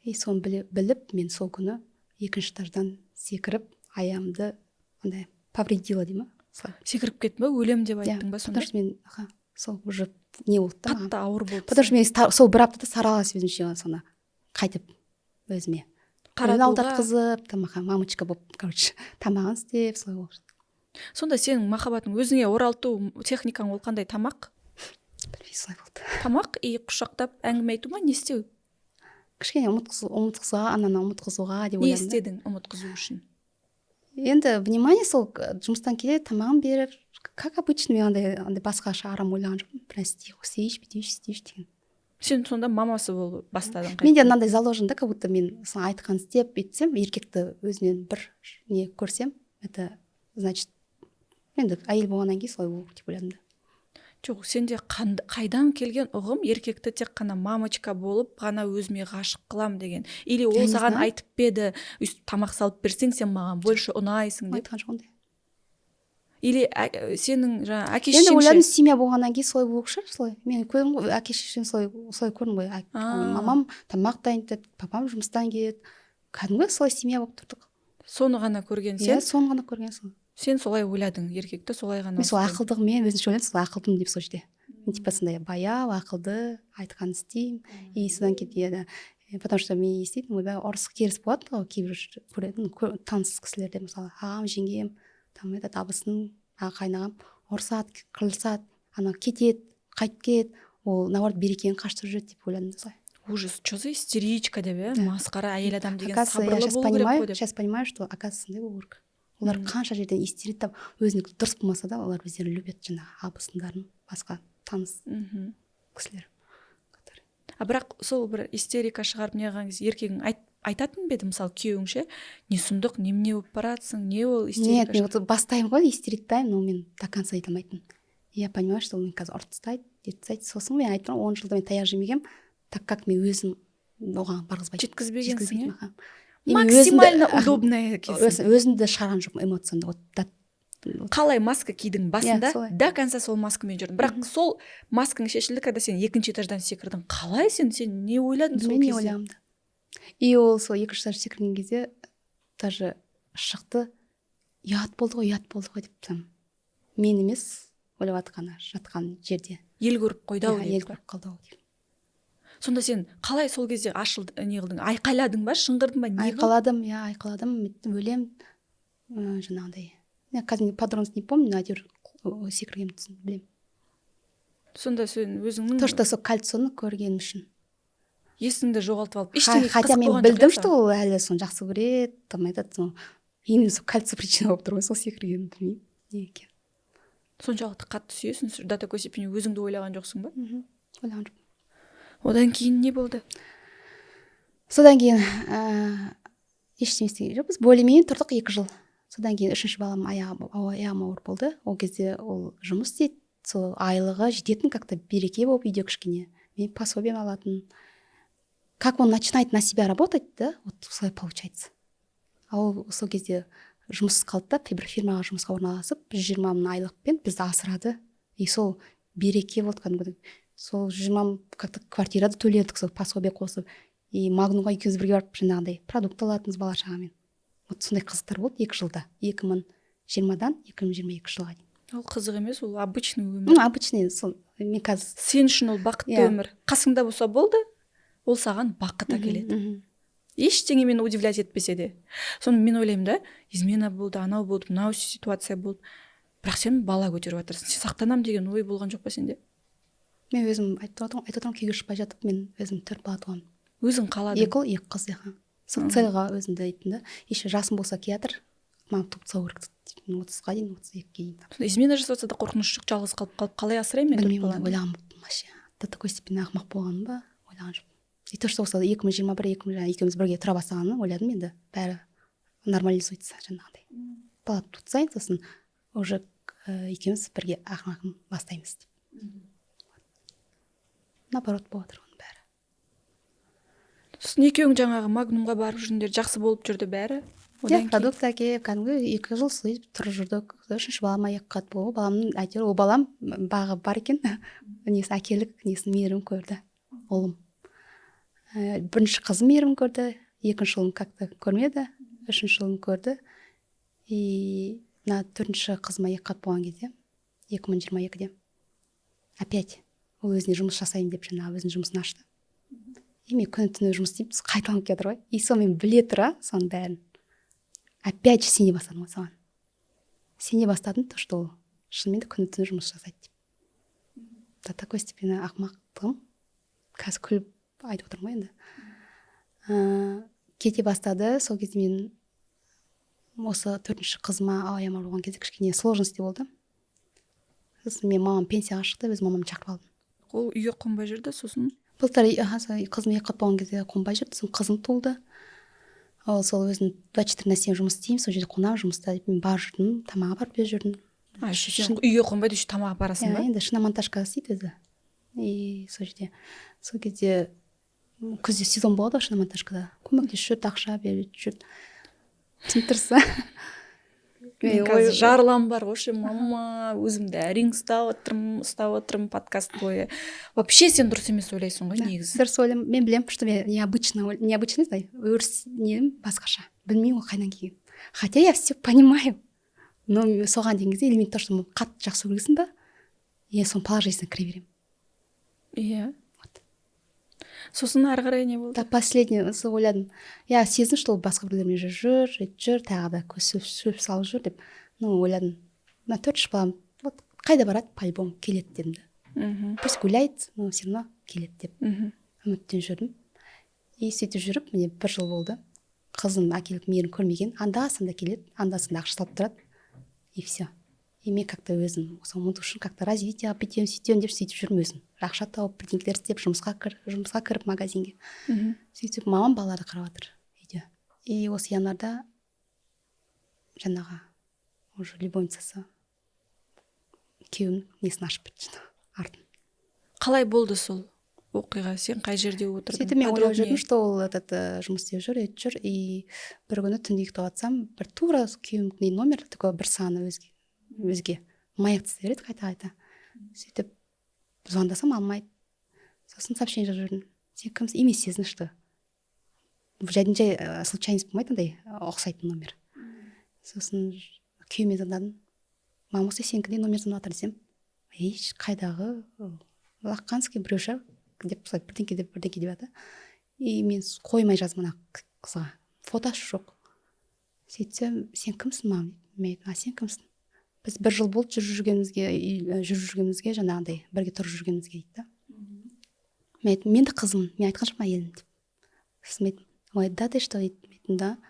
И соны біліп, мен сол күні екінші этаждан секіріп, аяғымды андай повредила дей ма? Секіріп кетті ма, өлем деп айттың ба сонда? Потому что мен сол уже не болды да. Қатты ауыр болды. Потому что мен сол бір аптада саралас өзінше соны қайтып өзіме. Алдатқызып, мамочка болып, короче, тамағын істеп, солай болып. Сонда сенің махаббатың өзіңе оралту техникаң ол қандай тамақ? Білмей солай болды. Тамақ, и құшақтап әңгіме айту ма, не істеу? Кішкене ұмытқызуға, ананы ұмытқызуға деп Не ойладым. істедің ұмытқызу үшін? Енді внимание сол жұмыстан келеді, тамағын беріп, как обычно мен андай басқаша арам ойлаған жоқпын. Прости, істейші, бүйтейші, істейші деген. Сен сонда мамасы болып бастадың. Менде мынандай заложен да, как будто мен айтқан істеп, етсем, еркекті өзінен бір не көрсем, это значит енді әйел болғаннан кейін солай болу керек деп ойладым да. Жоқ, сенде қайдан келген ұғым еркекті тек қана мамочка болып ғана өзіме ғашық қылам деген, или ол саған айтып педі, тамақ салып берсең сен маған больше ұнайсың деп? Айтқан жоқ ондай. Или сенің жаңа әке шешең енді ойладым, ше семья болғаннан кейін солай болу шығар, солай. Мен көрдім ғой, әке шешем солай көрдім ғой. Мамам тамақ дайындайды, папам жұмыстан келеді. Кәдімгі солай семья болып тұрдық. Соны ғана көрген сен? Иә, соны ғана көрген сол. Сен солай ойладың, еркекті солай ғана? Мен сол ақылдығымен өзімше ойладым, сол ақылдымын деп сол жерде. Типа сондай баяу, ақылды, айтқан істеймін. И содан кейін потому что мен еститінмін, ойбай, ұрыс керіс болады ғой, кейбір көретін таныс кісілерде, мысалы ағам, жеңгем, там этот абысын, қайнағам ұрысады, қырылысады, ана кетеді, қайтып келеді, ол наоборот берекені қаштырып жүреді деп ойладым да солай. Ужас, что за истеричка деп, масқара әйел адам деген сабырлы болу керек қой деп. Сейчас понимаю, что оказывается сондай болу керек. Олар қанша жерден истерит, өзінікі дұрыс болмаса да, олар өздерін любят, жаңағы абысындарын, басқа таныс кісілер. Бірақ сол бір истерика шығарып неғылған кезде еркегің айтатын беді, мысалы күйеуің ше, не сұмдық, немене болып баратсың, не ол истерика? Нет, мен бастаймын ғой, истериттаймын, но мен до конца айта алмайтын. Я понимаю, что мен қазір ұрып тастайды, сосын мен айттым, 10 жылда мен таяқ жемегем, так как мен өзім оған барғызбайтын. Жеткізбегенсің, максимально удобная кезің. Өзімді шығарған жоқпын эмоциямды. Қалай маска кидің басында, до конца сол маскамен жүрдің. Бірақ сол маскаң шешілді, когда сен екінші этаждан секірдің. Қалай сен не ойладың сол кезде? Мен не ойлағанымды. И ол сол екінші этаж секірген кезде даже шықты, ұят болды ғой деп. Мен емес, ойлап жатқан жерде. Ел көріп қойды ау деп. Ел көріп қалды ау деп. Сонда сен қалай сол кезде ашылды, не қылдың? Айқайладың ба, шыңғырдың ба? Айқайладым, өлем, жаңағыдай. Я қазір подробности не помню, но әйтеуір секіргенімді түсін білемін. Сонда сен өзіңнің... То, что сол кольцоны көргенім үшін. Есіңді жоғалтып алып, ештеңе хотя мен білдім, что ол әлі соны жақсы көреді, там айтады, именно сол кольцо причина болып тұр ғой, сол секіргенін білмеймін. Не екен. Соншалықты қатты сүйесің, до такой степени өзіңді ойлаған жоқсың ба? Ойлаған жоқпын. Одан кейін не болды? Содан кейін ештеңе істеген жоқпыз. Более-менее тұрдық 2 жыл. Содан кейін 3-ші балам аяғым ауыр болды. Ол кезде ол жұмыс істейді, сол айлығы жететін как-то береке болып үйде кішкене. Мен пособием алатын. Как он начинает на себя работать, да, вот солай получается. А ол сол кезде жұмыссыз қалды да, бір фирмаға жұмысқа орналасып, 120 мың айлықпен бізді асырады. И сол береке болды кәдімгідей. Сол 120 мың как-то квартирада төледік, сол пособие қосып. И Магнумға екеуміз бірге барып жаңағыдай продукт алатынбыз бала шағамен. Вот сондай қызықтар болды 2 жылда. 2020-дан 2022 жылға дейін. Ол қызық емес, ол обычный өмір. Обычный, сол мен қазір. Сен үшін ол бақытты өмір. Қасыңда болса болды, ол саған бақыт әкеледі. Ештеңемен удивлять етпесе де. Соны мен ойлаймын да, измена болды, анау болды, мынау ситуация болды. Бірақ сен бала көтеріп жатырсың. Сен сақтанам деген ой болған жоқ па сенде? Мен өзім айтып отырмын, күйге шықпай жатып, мен өзім 4 бала туғанмын. Өзің қаладың? 2 ұл, 2 қыз. Сол цельға өзімді айттым да. Еще жасым болса театр, маған туып тастау керек. 30-ға дейін, 32-ге дейін. Измена жасаса да қорқыныш жоқ, жалғыз қалып қалай асыраймын мен? Білмеймін, ойлағанмын вообще. До такой степени ақымақ болғаным ба, ойлаған жоқпын. И то, что осы 2021 екеуміз бірге тұра бастағанын ойладым, енді бәрі нормализуется жаңағыдай. Бала туып, сосын уже екеуміз бірге ақымағын бастаймыз деп. Наоборот болып жатыр оның бәрі. Сосын екеуің жаңағы Магнумға барып жүргендер жақсы болып жүрді бәрі? Продукт әкеп, кәдімгі 2 жыл сөйтіп тұрып жүрдік. 3-ші балама қатты болды. Баламның әйтеуір, ол балам бағы бар екен. Несі әкелік, несін мейірім көрді. Ұлым. 1-ші қызым мейірім көрді, 2-ші ұлым как-то көрмеді, 3-ші ұлым көрді. И 4-ші қызыма қатты болған кезде, 2022-де. Опять ол өзіне жұмыс жасайын деп жаңағы өзінің жұмысын ашты. И мен күні-түні жұмыс істеймін, қайталанып кетір ғой. И сол мен біле тұра, соның бәрін. Опять сене бастадым ғой соған. Сене бастадым, то, что ол шынымен де күні-түні жұмыс жасайды деп. До такой степени ақымақтығым. Қазір күліп айтып отырмын ғой енді. Кете бастады, сол кезде мен осы 4-ші қызыма аяма болған кезде кішкене сложности болды. Сосын мен мамам пенсияға шықты, өз мамамды шақырып алдым. Ол үйге қонбай жүрді, сосын? Былтыр қызым 2 болған кезде қонбай жүрді, сосын қызым туылды. ол сол өзінің 24/7 жұмыс істеймін, сол жерде қонамын жұмыста деп мен барып жүрдім, тамақ апарып беріп жүрдім. Сен үйге қонбайды, еще тамақ апарасың ба? Енді шиномонтажка істейді өзі. И сол жерде сол кезде күзде сезон болады ғой шиномонтажкада, көмектесіп жүрді, ақша беріп жүрді. түсініп тұрсың. Мен қазір жарлам бар ғой, мама, өзімді әрең ұстап отырмын подкаст бойы. Вообще сен дұрыс емес ойлайсың ғой негізі. Дұрыс ойлаймын. Мен білемін, что мен необычно басқаша. Білмеймін ғой қайдан келген. Хотя я все понимаю. Но соған деген кезде или мен то, что қатты жақсы көргенсің ба, я соны положительно кіре беремін. Иә. Сосын ары қарай не болды? Последний сол ойладым. Я сездім, что ол басқа біреулермен жүр, тағы да сөп салып жүр деп. Ойладым. На 4 балам, вот қайда барады, по-любому келеді дедім да. Пусть гуляет, но все равно келеді деп. Үміттен жүрдім. И сөйтіп жүріп, міне 1 жыл болды. Қызым әкелік мейірін көрмеген, анда-санда келеді, анда-санда ақша салып тұрады. И все. И мен как-то өзім сол ұмыту как-то развитие бүйтемін сөйтемін деп сөйтіп жүрмін өзім. Ақша тауып, бірдеңелер істеп, жұмысқа кіріп магазинге. Сөйтіп мамам балаларды қарап жатыр үйде. И осы январда жаңағы уже любовницасы күйеуінің несін ашып кетті артын. Қалай болды сол оқиға? Сен қай жерде отырдың? Сөйтіп мен ойлап жүрдім, что ол жұмыс істеп жүр, и бір күні түнде ұйықтап жатсам, бір тура күйеуімнің номер такой бір саны өзге маяк тістеп береді қайта. Сөйтіп звондасам алмайды. Сосын сообщение жазып жүрдім. Сен кімсің? Емес сездің, что жай случайность болмайды, андай ұқсайтын номер. Сосын күйеуіме звондадым. Мама, осы сенікіндей номер звондап жатыр десем, қайдағы лаққанский біреу шығар деп бірдеңке деп жатыр. И мен қоймай жаздым ана қызға. Фотосы жоқ. Сөйтсем, сен кімсің, мам? Мен айтам, сен кімсің? Біз 1 жыл болды жүргенімізге жаңағыдай бірге тұрып жүргенімізге дейді да. Мен айттым, мен де қызымын, мен айтқан жоқпын әйелім деп. Сосын мен айттым, ой, да ты что дейтін да.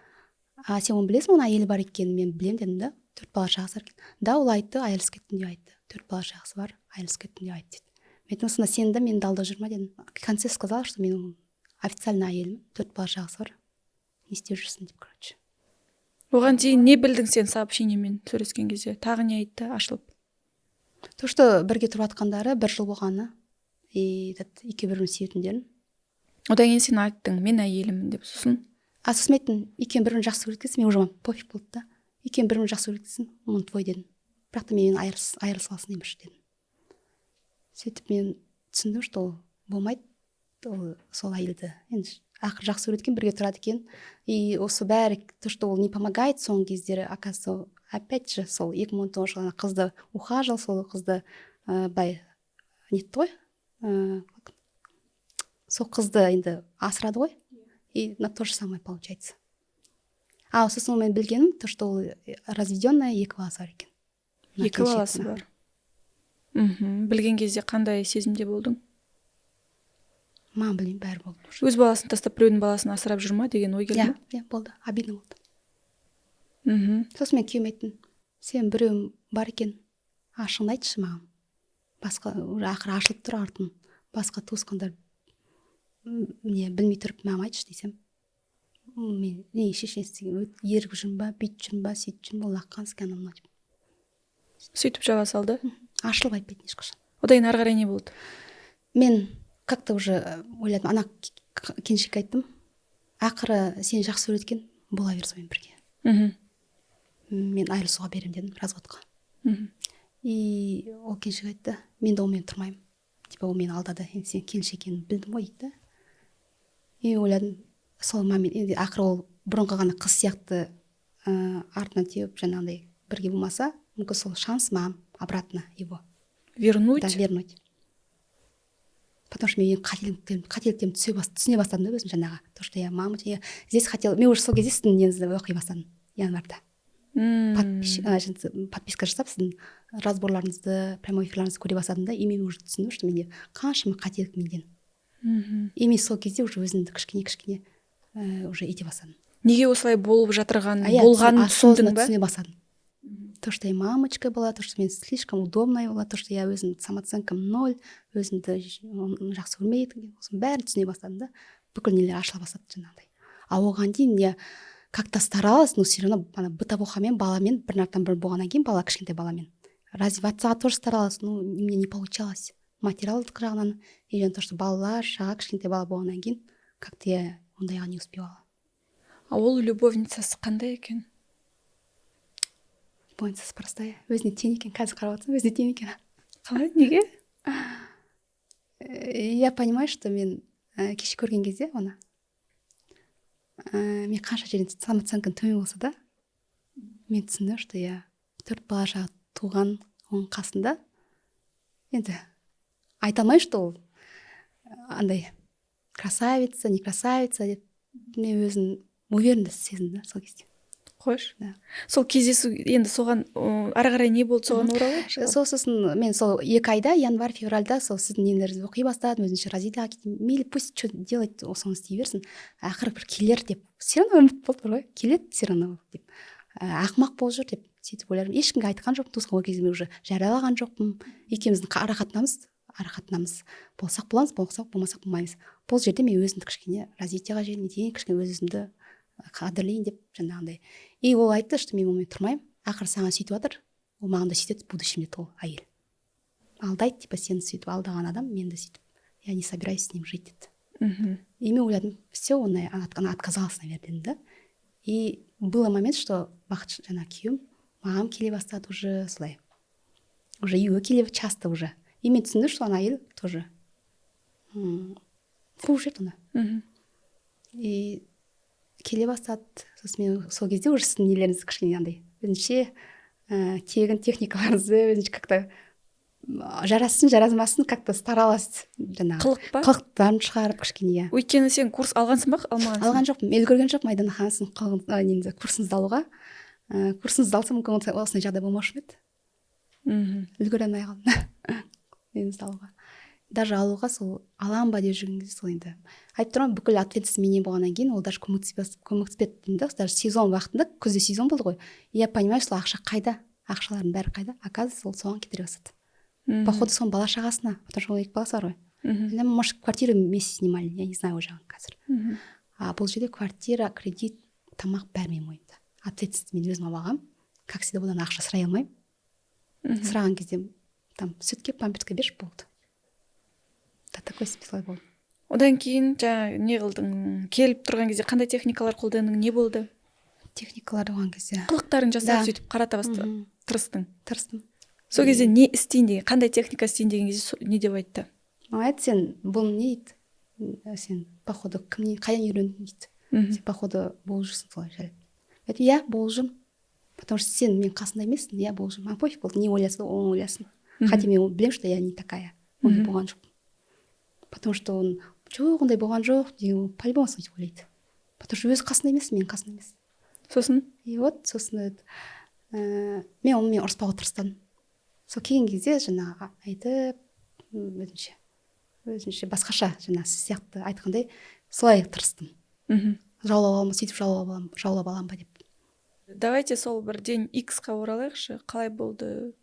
Сен оны білесің, оның әйелі бар екенін мен білемін дедім да. 4 бала шағасы бар екен. Да, ол айтты, айырылысып кеттім деп айтты. 4 бала шағасы бар, айырылысып кеттім деп айтты. Мен айттым, сонда сен де мені алдап жүрме дедім. В конце сказала, что менің официально әйелім, 4 бала шағасы бар. Не істеп жүрсің деп, короче. Оған дейін не білдің сен сообщениемен сөйлескен кезде? Тағы не айтты ашылып? То, что бірге тұрып жатқандары 1 жыл болғаны, и екеуі бір-бірін сүйетіндерін. Одан кейін сен айттың, мен әйелімін деп. Сосын сосын айттым, екеуін бір-бірін жақсы көреді, мен уже пофиг болды да. Екеуін бір-бірін жақсы көреді, оның твой дедім. Бірақ та мен айырылысып алсын демеші дедім. Сөйтіп мен түсіндім, что ол болмайды, ол сол әйелді. Енді ақыр жақсы көреді екен, бірге тұрады екен. И осы бәрі, то, что ол не помогает соңғы кездері, оказывается, опять же, сол 2019 жылы қызды ухаживал, сол қызды нетті ғой, сол қызды енді асырады ғой. И на то же самое получается. Сосын мен білгенім, то, что ол разведенная, 2 баласы бар екен. 2 баласы бар. Білген кезде қандай сезімде болдың? Мам, білейін, бәрі болды. Өз баласын тастап біреудің баласын асырап жүр ма деген ой келді ме? Иә, болды, обидно болды. Сосын мен күйеуіме айттым, сен біреуің бар екен, ашығын айтшы маған. Басқа ақыры ашылып тұр артын. Басқа туысқандар білмей тұрып маған айтшы десем, мен шешесі ерігіп жүрмін ба, бүйтіп жүрмін ба, сөйтіп жүрмін, ол лаққанский анау деп. Сөйтіп жауап салды? Ашылып айтпайтын ешқашан. Одан кейін ары қарай не болды? Мен как-то уже ойладым, ана келіншекке айттым, ақыры сені жақсы көреді екен, бола бер сонымен бірге. Мен айырылысуға беремін дедім, разводқа. И ол келіншек айтты, мен де онымен тұрмаймын. Типа ол мені алдады, сен келіншек екенін білдім ғой дейді. И ойладым, сол момент, ақыры ол бұрынғы ғана қыз сияқты артынан теуіп жаңағыдай бірге болмаса, мүмкін сол шанс маған обратно его вернуть. Да, вернуть. Потому что мен қателіктерімді түсіне бастадым да өзім жаңағы. То, что я мама, я здесь хотела, мен уже сол кезде сіздің неңізді оқи бастадым январда. Подписка жасап сіздің разборларыңызды, прямой эфирларыңызды көре бастадым да, и мен уже түсіндім, что менде қаншама қателік менден. И мен сол кезде уже өзімді кішкене уже ете бастадым. Неге осылай болып жатырғанын, болғанын түсіндің ба? Түсіне бастадым. То, что я мамочка была, то, что мен слишком удобная была, то, что я өзімді самооценкам 0, өзімді жақсы көрмейтін, бәрін түсіне бастадым да, бүкіл нелер ашыла бастады жаңағыдай. а оған дейін я как-то старалась, но все равно ана бытовухамен баламен бір нарттан бір болғаннан кейін бала кішкентай баламен развиваться тоже старалась, но мне не получалось материалдық жағынан и то что балалар шаға кішкентай бала болғаннан кейін как-то я ондайға не успевала. А ол любовницасы қандай екен? Любовницасы простая, өзіне тең екен. Қазір қарап отырсам өзіне тең екен. Қалай, неге? Я понимаю, что мен кеше көрген кезде оны мен қанша жерден самооценкам төмен болса да мен түсіндім, что я 4 бала шаға туған оның қасында енді айта алмаймын, что ол андай красавица не красавица деп мен өзім уверенность сезіндім сол кезде. Қойш. Да. Сол кездесу енді соған ары қарай не болды, соған оралайықшы. Сосын мен сол 2 айда январь февральда сол сіздің нелеріңізді оқи бастадым, өзінше развитиеға кеттім. Мейлі пусть что делать, соны істей берсін, ақыры бір келер деп все равно үміт болды ғой, келеді все равно деп, ақымақ болып жүр деп сөйтіп ойладым. Ешкімге айтқан жоқпын, туысқан, ол кезде мен уже жариялаған жоқпын. Екеуміздің арақатынамыз болсақ боламыз, болмасақ болмаймыз. Бұл жерде мен өзімді кішкене развитиеға жетейін, кішкене өзімді қадірлейін деп жаңағындай. И ол айтты, что мен онымен тұрмаймын, ақыры саған сөйтіп жатыр, ол маған да сөйтеді в будущем деді ол әйел. Алдайды, типа сені сөйтіп алдаған адам, мен де сөйтіп, я не собираюсь с ним жить деді. И мен ойладым, все, она отказалась, наверное, да. И было момент, что бақыт жаңа күйеуім маған келе бастады уже солай. Уже үйге келе часто уже. И мен түсіндім, что ана әйел тоже қуып жүрді оны. И келе бастады. Сосын мен сол кезде уже сіздің нелеріңізді кішкене андай өзінше тегін техникаларыңызды өзінше как-то жарасын жарасмасын как-то старалась жаңағы қылық па? Қылықтарын шығарып кішкене. Өйткені сен курс алғансың ба, алмағансың? Алған жоқпын, үлгерген жоқпын Айдана ханым сіздің курсыңызды алуға. Курсыңызды алсам мүмкін осындай жағдай болмаушы еді. Үлгере алмай қалдым меніңізді алуға. Даже алуға сол алам ба деп жүрген кезде сол енді айтып тұрмын, бүкіл ответственность менен болғаннан кейін ол даже көмектеспеді деймін. Даже сезон уақытында, күзде сезон болды ғой. Я понимаю, сол ақша қайда, ақшалардың бәрі қайда, оказывается, ол соған кетіре бастады. Походу соның бала шағасына, потому что ол 2 баласы бар ғой. Может, квартиру вместе снимали, я не знаю уже қазір. А бұл жерде квартира, кредит, тамақ бәрі менің мойнымда. Ответственность мен өзім алғам, как всегда одан ақша сұрай алмаймын. Сұраған кезде там сүтке памперске берші болды. Такой список болды. Одан кейін жаңа не қылдың? Келіп тұрған кезде қандай техникалар қолдандың, не болды? Техникалар болған кезде Қылықтарын жасап сөйтіп қарата бастадың, тырыстым. Сол кезде не істейін деген, қандай техника істейін деген кезде не деп айтты? Айтты, сен бұл не дейді? Сен походу кімнен қайдан үйрендің дейді. Сен походу болып жүрсің солай жайлап. Айтты, я болып жүрмін. Потому что сен мен қасында емессің, я болып жүрмін. Пофиг болды, не ойласын, он ойласын. Хотя мен білемін, что я не такая. Ондай болған жоқ. Потому что он жоқ, ондай болған жоқ деген по-любому сөйтіп ойлайды. Потому что өзі қасында емес, мен қасында емес. Сосын? И вот сосын мен онымен ұрыспауға тырыстым. Сол келген кезде жаңағы айтып өзінше басқаша жаңа сіз сияқты айтқандай солай тырыстым. Сөйтіп жаулап алам ба деп. Давайте сол бір день X-қа оралайықшы, қалай болды?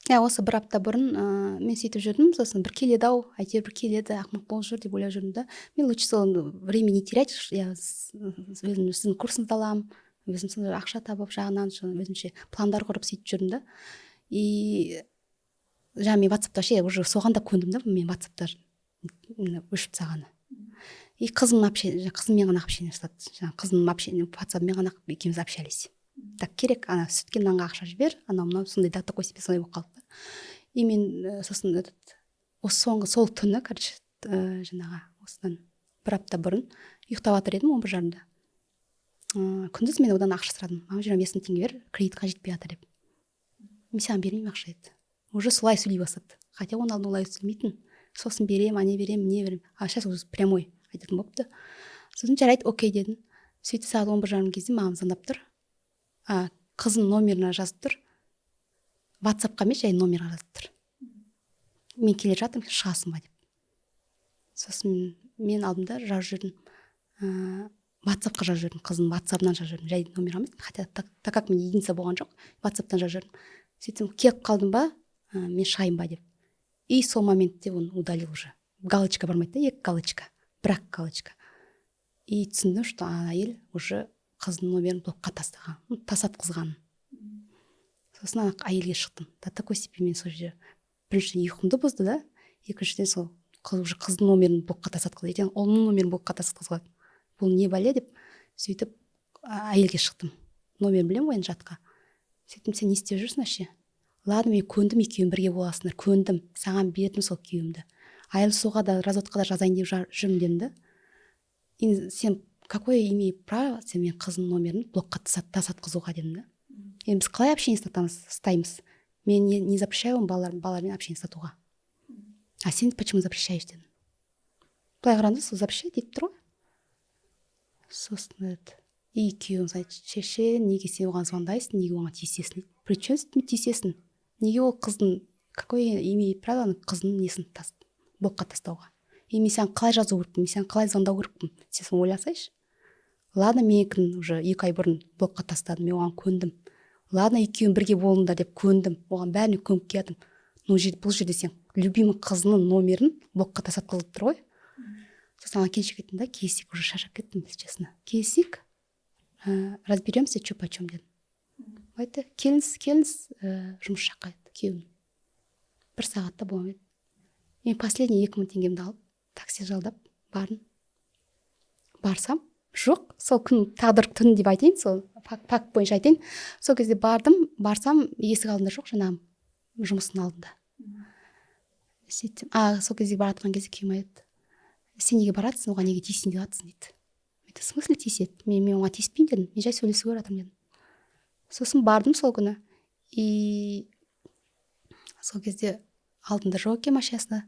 Осы 1 апта бұрын мен сөйтіп жүрдім, сосын бір келеді-ау, әйтеуір бір келеді, ақымақ болып жүр деп ойлап жүрдім да. Мен лучше сол время не терять, я өзім сіздің курсыңызды аламын, өзім сондай ақша табып жағынан өзімше пландар құрып сөйтіп жүрдім да. И жаңа мен WhatsAppта уже соған да көндім да, мен WhatsAppта өшіп тастағаны. И қызыммен ғана общение жасады. Жаңа қызым WhatsAppмен ғана екеуміз общались. Так керек, ана сүтке нанға ақша жібер, анау мынау сондай да такой себе сондай болып қалды. И мен сосын сол түні, короче, жаңағы осыдан 1 апта бұрын ұйықтап жатыр едім 11:30-да. Күндіз мен одан ақша сұрадым. Мама 25 теңге бер, кредитқа жетпей жатыр деп. Мен саған бермеймін ақша еді. Уже солай сөйлей бастады. Хотя оның алдында олай сөйлемейтін. Сосын берем, ане берем, міне берем. А сейчас уже прямой айтатын болыпты. Сосын жарайды, окей дедім. Сөйтіп сағат 11:30 кезде мамам звондап тұр. Қызым номеріне жазып тұр. WhatsAppқа емес, жай номерға жазып тұр. Мен келе жатырмын, шығасың ба деп. Сосын мен алдымда жазып жүрдім. WhatsAppқа жазып жүрдім, қызым WhatsAppнан жазып жүрдім, жай номер емес. Хотя так как мен единица болған жоқ, WhatsAppтан жазып жүрдім. Сөйтсем, келіп қалдым ба, мен шығайын ба деп. И сол моментте оны удалил уже. Галочка бармайды да, 2 галочка, 1 галочка. и түсіндім, что ана әйел уже қыздың номерін блокқа тастаған, тасатқызған. Сосын ана әйелге шықтым. До такой степени мен сол жерде біріншіден ұйқымды бұзды да, екіншіден сол уже қыздың номерін блокқа тасатқызды. ертең ұлының номерін блокқа тасатқызған. Бұл не бәле деп сөйтіп әйелге шықтым. Номерін білемін ғой енді жатқа. Сөйттім, сен не істеп жүрсің әше? Ладно, мен көндім, екеуің бірге боласыңдар, көндім, саған бердім сол күйеуімді. Айырылысуға да, разводқа да жазайын деп жүрмін дедім да. Енді сен какое имеет право сен мен қыздың номерін блокқа тасатқызуға дедім да. Енді біз қалай общение ұстаймыз? Мен не запрещаю вам балалармен общение ұстатуға. А сен почему запрещаешь дедім. Былай қарағанда сол запрещай деп тұр ғой. Сосын и күйеуіміз айтты, шеше, неге сен оған звондайсың, неге оған тиісесің дейді. Причем тиісесің? Неге ол қыздың, какое имеет право қыздың несін блокқа тастауға? И мен саған қалай жазу керекпін, мен саған қалай звондау керекпін? Сен соны ойласайшы. Ладно, менікін уже 2 ай бұрын блокқа тастадым, мен оған көндім. Ладно, екеуің бірге болыңдар деп көндім, оған бәріне көніп келдім. Но бұл жерде сен любимый қызының номерін блокқа тасатқызып тұр ғой. Сосын ана келіншек айттым да, келісейік, уже шаршап кеттім, честно. Келісейік, разберемся, что почем дедім. Айтты, келіңіз жұмыс жаққа еді, күйеуім. 1 сағатта боламын еді. Мен последний 2000 теңгемді алып, такси жалдап, бардым. Барсам, жоқ, сол күн тағдыр түн деп айтайын, сол факт бойынша айтайын. Сол кезде барсам, есік алдында жоқ, жаңағы жұмыстың алдында. Сөйттім, сол кезде баратқан кезде күйеуім айтты, сен неге баратсың, оған неге тиісің деп жатсың дейді. В смысле тиіседі? Мен оған тиіспеймін дедім, мен жай сөйлесуге жатырмын дедім. Сосын бардым сол күні. И сол кезде алдында жоқ екен машинасында.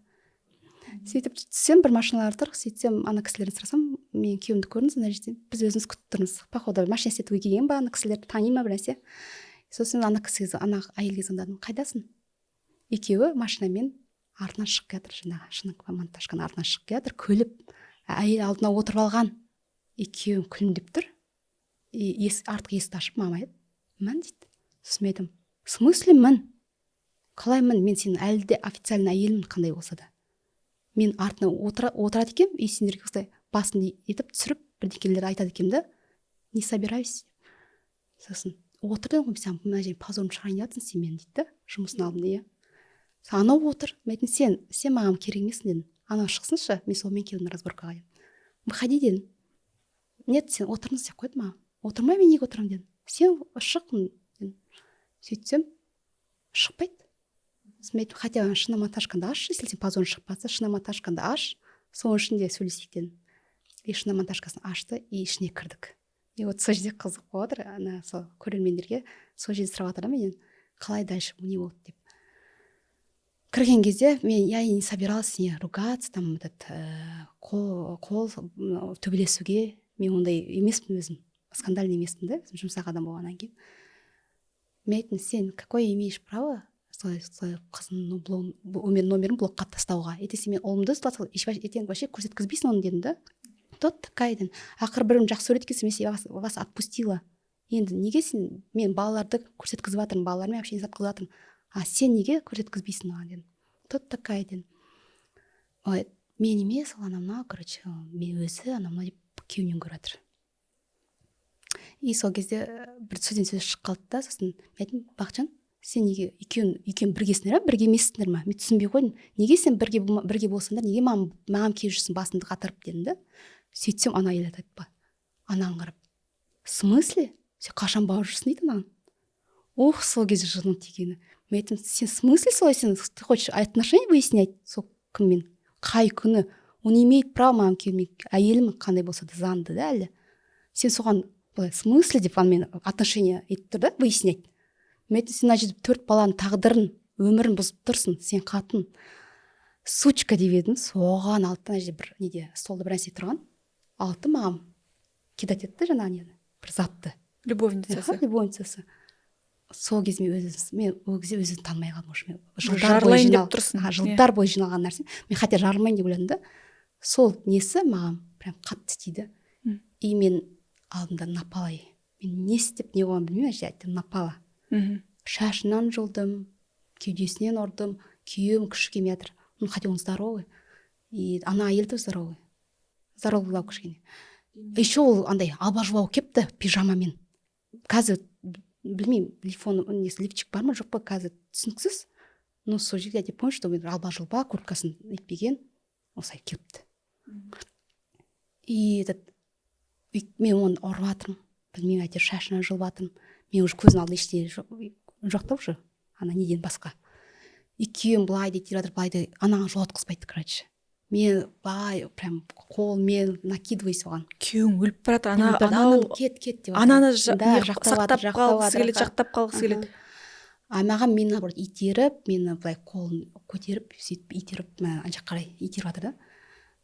Сөйтіп түссем, бір машиналар тұр, сөйтсем, ана кісілерден сұрасам, мен күйеуімді көрдіңіз, ана жерде біз өзіміз күтіп тұрмыз. Походу машина істетуге келген ба, ана кісілерді тани ма бір нәрсе. Сосын ана әйелге звондадым, қайдасың? Екеуі машинамен артынан шығып келатыр, жаңағы шының монтажканың артынан шығып келатыр, күліп, әйел алдына отырып алған. Екеуім күлімдеп тұр. Артқы есікті ашып мама еді. Мін дейді. Сосын мен айтам, в смысле мін? Қалай мін? Мен сенің әлі де официальный әйелмін қандай болса да. Мен артына отырады екем, и сендерге осылай басын етіп түсіріп бірдеңелерді айтады екем да. Не собираюсь? Сосын отыр дедім ғой, сен мына жерге позорым шығайын деп жатсың сен мен дейді да, жұмыстың алдында, иә. Анау отыр. Мен айтам, сен маған керек емессің дедім. Анау шықсыншы, мен сонымен келдім разборкаға дедім. Выходи дедім. Нет, сен отырыңыз деп қойды маған. Отырмай мен неге отырамын дедім. Сен шық дедім. Сөйтсем, шықпайды. Мен айттым, хотя шиномонтажкаңды аш, если сен позорың шықпаса, шиномонтажкаңды аш, соның ішінде сөйлесейік дедім. И шиномонтажкасын ашты, и ішіне кірдік. И вот сол жерде қызық болып отыр, ана сол көрермендерге сол жерде сұрап жатыр да менен, қалай дальше не болды деп. Кірген кезде мен я не собиралась с ней ругаться, там қол төбелесуге, мен ондай емеспін өзім, скандальный емеспін да, жұмсақ адам болғаннан кейін. Мен айттым, сен какое имеешь право солай қыздың номерін блокқа тастауға? Ертең мен ұлымды ертең вообще көрсеткізбейсің оны дедім да. Тот такая дедім. Ақыры бірім жақсы сөйлеткенсің, мен вас отпустила. Енді неге сен, мен балаларды көрсеткізіп жатырмын, балалармен общение жасап жатырмын. А сен неге көрсеткізбейсің оған дедім. Тот такая дедім. Ой, мен емес, ол анамна, короче, мен өзі анамна деп күйеуінен көріп жатыр. И сол кезде бір сөзден сөз шығып қалды да, сосын мен айттым, Бақытжан, сен неге екеуің біргесіңдер ма, бірге емессіңдер ма? Мен түсінбей қойдым. Неге сен бірге болсаңдар, неге маған келіп жүрсің басымды қатырып дедім да. Сөйтсем, ана әйел айтады ба, анаң қарап, в смысле? Сен қашан барып жүрсің дейді анаған. Ох, сол кезде жыным тигені. Мен айттым, сен в смысле солай, сен ты хочешь отношения выяснять сол кіммен? Қай күні? Он имеет право маған келмей, әйелім қандай болса да заңды да әлі. Сен соған былай в смысле деп мен отношения етіп тұр да, выяснять. Мен айттым, сен мына жерде 4 баланың тағдырын, өмірін бұзып тұрсың, сен қатын. Сучка деп едім, соған алды, ана жерде бір неде столда бір нәрсе тұрған. Алды маған кидать етті жаңағы нені, бір затты. Любовницасы. Любовницасы. Сол кезде мен ол кезде өзімді танымай қалдым уже. Жарылайын деп тұрсың. Жылдар бойы жиналған нәрсе. Мен хотя жарылмайын деп ойладым да. Сол несі маған прям қатты тиді. И мен алдымда напалай. Мен не істеп не болғанын білмеймін, айттым напала. Шашынан жұлдым, кеудесінен ұрдым, күйеуім күші келмей жатыр. Хотя он здоровый. И ана әйел де здоровый. Здоровый кішкене. еще ол андай алба жұлбау келіпті пижамамен. Қазір білмеймін, несі лифчик бар ма жоқ па, қазір түсініксіз. Но сол жерде я помню, что алба жұлба курткасын етпеген осылай келіпті. И мен оны ұрып жатырмын, білмеймін, әйтеуір шашынан жұлып жатырмын. Мен уже көздің алдында ештеңе жоқ та уже, ана неден басқа. И күйеуім былай дейді жатыр, былай дейді, анаған жолатқызбайды, короче. Мен былай прям қолмен накидывайся оған. Күйеуің өліп барады, анау кет деп. Ананы сақтап қалғысы келеді, жақтап қалғысы келеді. Маған мені наоборот итеріп, мені былай қолын көтеріп, сөйтіп итеріп, ана жақ қарай итеріп жатыр да.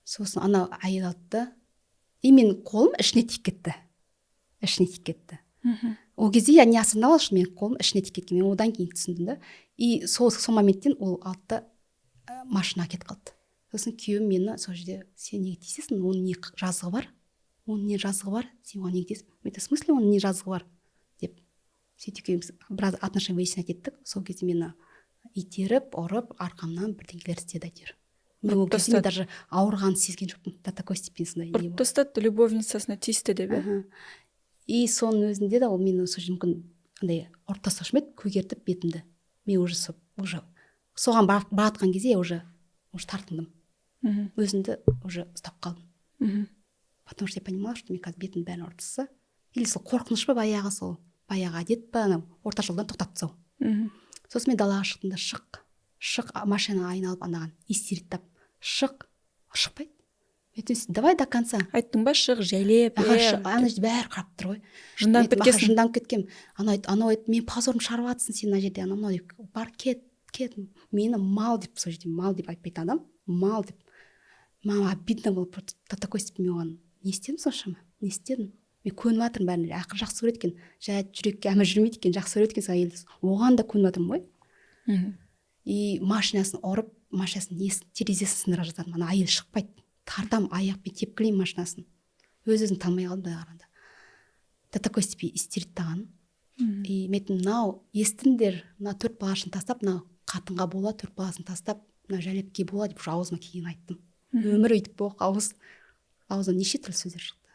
Сосын анау әйел алды да, и менің қолым ішіне тиіп кетті. Ол кезде я не осознавала, что менің қолым ішіне тиіп кеткен. Мен одан кейін түсіндім да. И сол моменттен ол алды да машинаға кетіп қалды. Сосын күйеуім мені сол жерде, сен неге тиісесің, оның не жазығы бар? Сен оған неге тиесің? Мен в смысле оның не жазығы бар? Деп. Сөйтіп екеуміз біраз отношение выяснять еттік. Сол кезде мені итеріп, ұрып, арқамнан бірдеңелер істеді әйтеуір. Мен даже ауырғанын сезген жоқпын. До такой степени сондай. Ұрып тастады, любовницасына тиісті деп. И соның өзінде де ол мені сол жерде мүмкін андай ұрып тастаушы ма еді, көгертіп бетімді. Мен уже соған баратқан кезде я уже тартындым. Өзімді уже ұстап қалдым. Потому что я понимала, что мен қазір бетімді бәрін ұрып тастаса, или сол қорқыныш па баяғы әдет па, орта жолдан тоқтатты сол. Сосын мен далаға шықтым да, шық, машинаға айналып анаған истериттап, шықпайды. Давай до конца. Айттың ба, шық, жайлеп. Ана жерде бәрі қарап тұр ғой. Жынданып кеткем. Анау айтты, мен позорым шығарып жатсың сен ана жерде, анау деп, бар кет. Мені мал деп, сол жерде мал деп айтпайтын адам, мал деп. Мама обидно было, до такой степени оған. Не істедім соншама? Не істедім? Мен көніп жатырмын бәрін, ақыр жақсы көреді екен, жүрекке әмір жүрмейді екен, жақсы көреді екен сол әйелді. Оған да көніп жатырмын ғой. И машинасын ұрып, машинасын терезесін сындыра жатырмын. Ана әйел шықпайды. Тартам, аяқпен тепкілеймін машинасын. Өзін танымай қалдым да қарағанда. До такой степени истеритаған. И мен мынау естіңдер, мына 4 баласын тастап, мына қатынға бола 4 баласын тастап, мына жәлепке бола деп аузыма келген айттым. Өмір өйтіп боқ, аузынан неше түрлі сөздер шықты.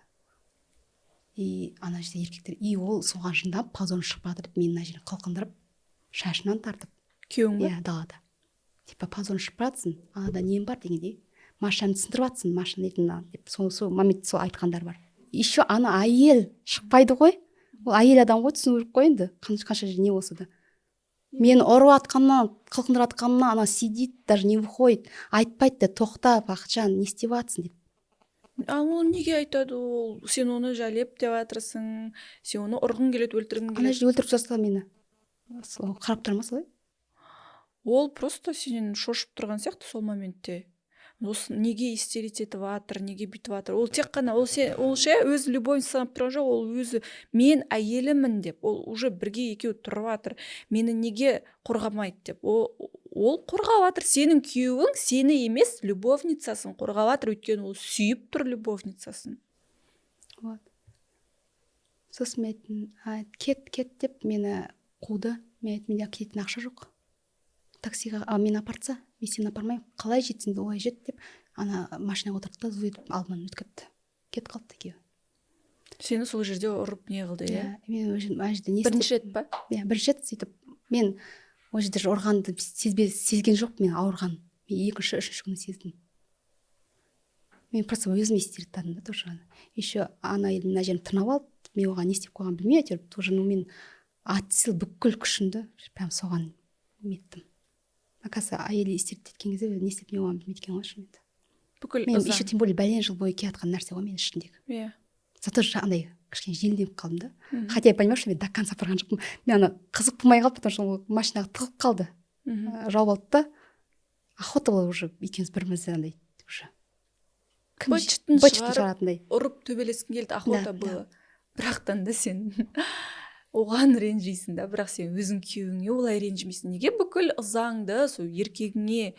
И ана жерде еркектер, и ол соған жындап, позорын шығып жатыр деп, мені мына жерін қылқындырып, шашынан тартып. Күйеуің ба? Иә, далада. Типа позорын шығып жатсың, анада нем бар дегендей. Машинаны сындырып жатсың, машина деп, сол моментте сол айтқандар бар. Еще ана әйел шықпайды ғой. Ол әйел адам ғой, түсіну керек қой енді. Қанша жерде не болса да. Мені ұрып атқаннан, қылқындырып атқаннан, ана сидит, даже не выходит. Айтпайды да, тоқта, Бақытжан, не істеп жатсың деп. Ол неге айтады, ол сен оны жәлеп деп жатырсың, сен оны ұрғың келеді, өлтіргің келеді. Ана жерде өлтіріп тастады мені. Қарап тұр ма солай? Ол просто сенен шошып тұрған сияқты сол моментте. Осы неге истерить етіп жатыр, неге бүйтіп жатыр. Ол тек қана ол ше өз любовь санап тұрған жоқ, ол өзі мен әйелімін деп, ол уже бірге екеуі тұрып жатыр. Мені неге қорғамайды деп. Ол қорғап жатыр, сенің күйеуің сені емес, любовницасын қорғап жатыр, өйткені ол сүйіп тұр любовницасын. Вот. Сосын мен кет деп мені қуды. Мен айттым, менде кететін ақша жоқ. Таксиға мені апарса, мен сені апармаймын, қалай жетсің, олай жет деп, ана машинаға отырды да, зуетіп алдынан өткіпті. Кет қалды екеуі. Сені сол жерде ұрып не қылды, иә? Мен жерде не істеп? Бірінші рет па? Иә, бірінші рет сөйтіп, мен ол жерде ұрғанды сезген жоқ, мен ауырған. Мен екінші, үшінші күні сездім. Мен просто өзім истеритадым да, тоже. Еще ана елдің мына жерін тырнап алды, мен оған не істеп қойған білмей, әйтеуір тоже мен атсыл бүкіл күшімді прям соған меттім. Оказывается, әйелі истерит еткен кезде не істеп не оған білмейді екен ғой шынымен. Бүкіл мен еще тем более бәлен жыл бойы келатқан нәрсе ғой менің ішіндегі. Иә. Зато андай кішкене желденіп қалдым да. Хотя я понимаю, что мен до конца барған жоқпын. Мен ана қызық болмай қалды, потому что ол машинаға тығып қалды. Жауып алды да. Охота было уже екеуміз бірімізді андай уже. Бычытын шығаратындай. Ұрып төбелескің келді, охота было. Бірақтан да сен оған ренжисің да, бірақ сен өзің күйеуіңе олай ренжімейсің. Неге бүкіл ызаңды сол еркегіңе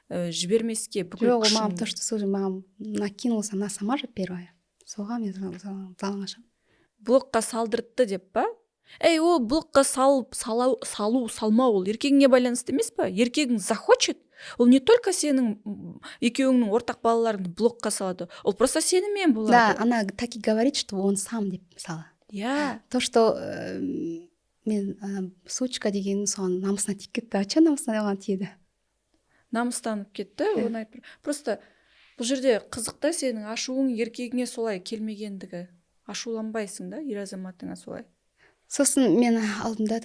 жібермеске бүкіл күшін? Жоқ, маған то, что сол маған накинулся, она сама же первая. Соған мен залың ашам. Блокқа салдыртты деп па? ол блокқа салмау ол еркегіңе байланысты емес па? Еркегің захочет, ол не только сенің екеуіңнің ортақ балаларыңды блокқа салады, ол просто сенімен болады. Да, она так и говорит, что он сам деп мысалы. То, что мен сучка деген соған намысына тиіп кетті. А че намысына оған тиеді? Намыстанып кетті, оны айтып. Просто бұл жерде қызықта сенің ашуың еркегіңе солай келмегендігі. Ашуланбайсың да, ер азаматыңа солай. Сосын мен алдымда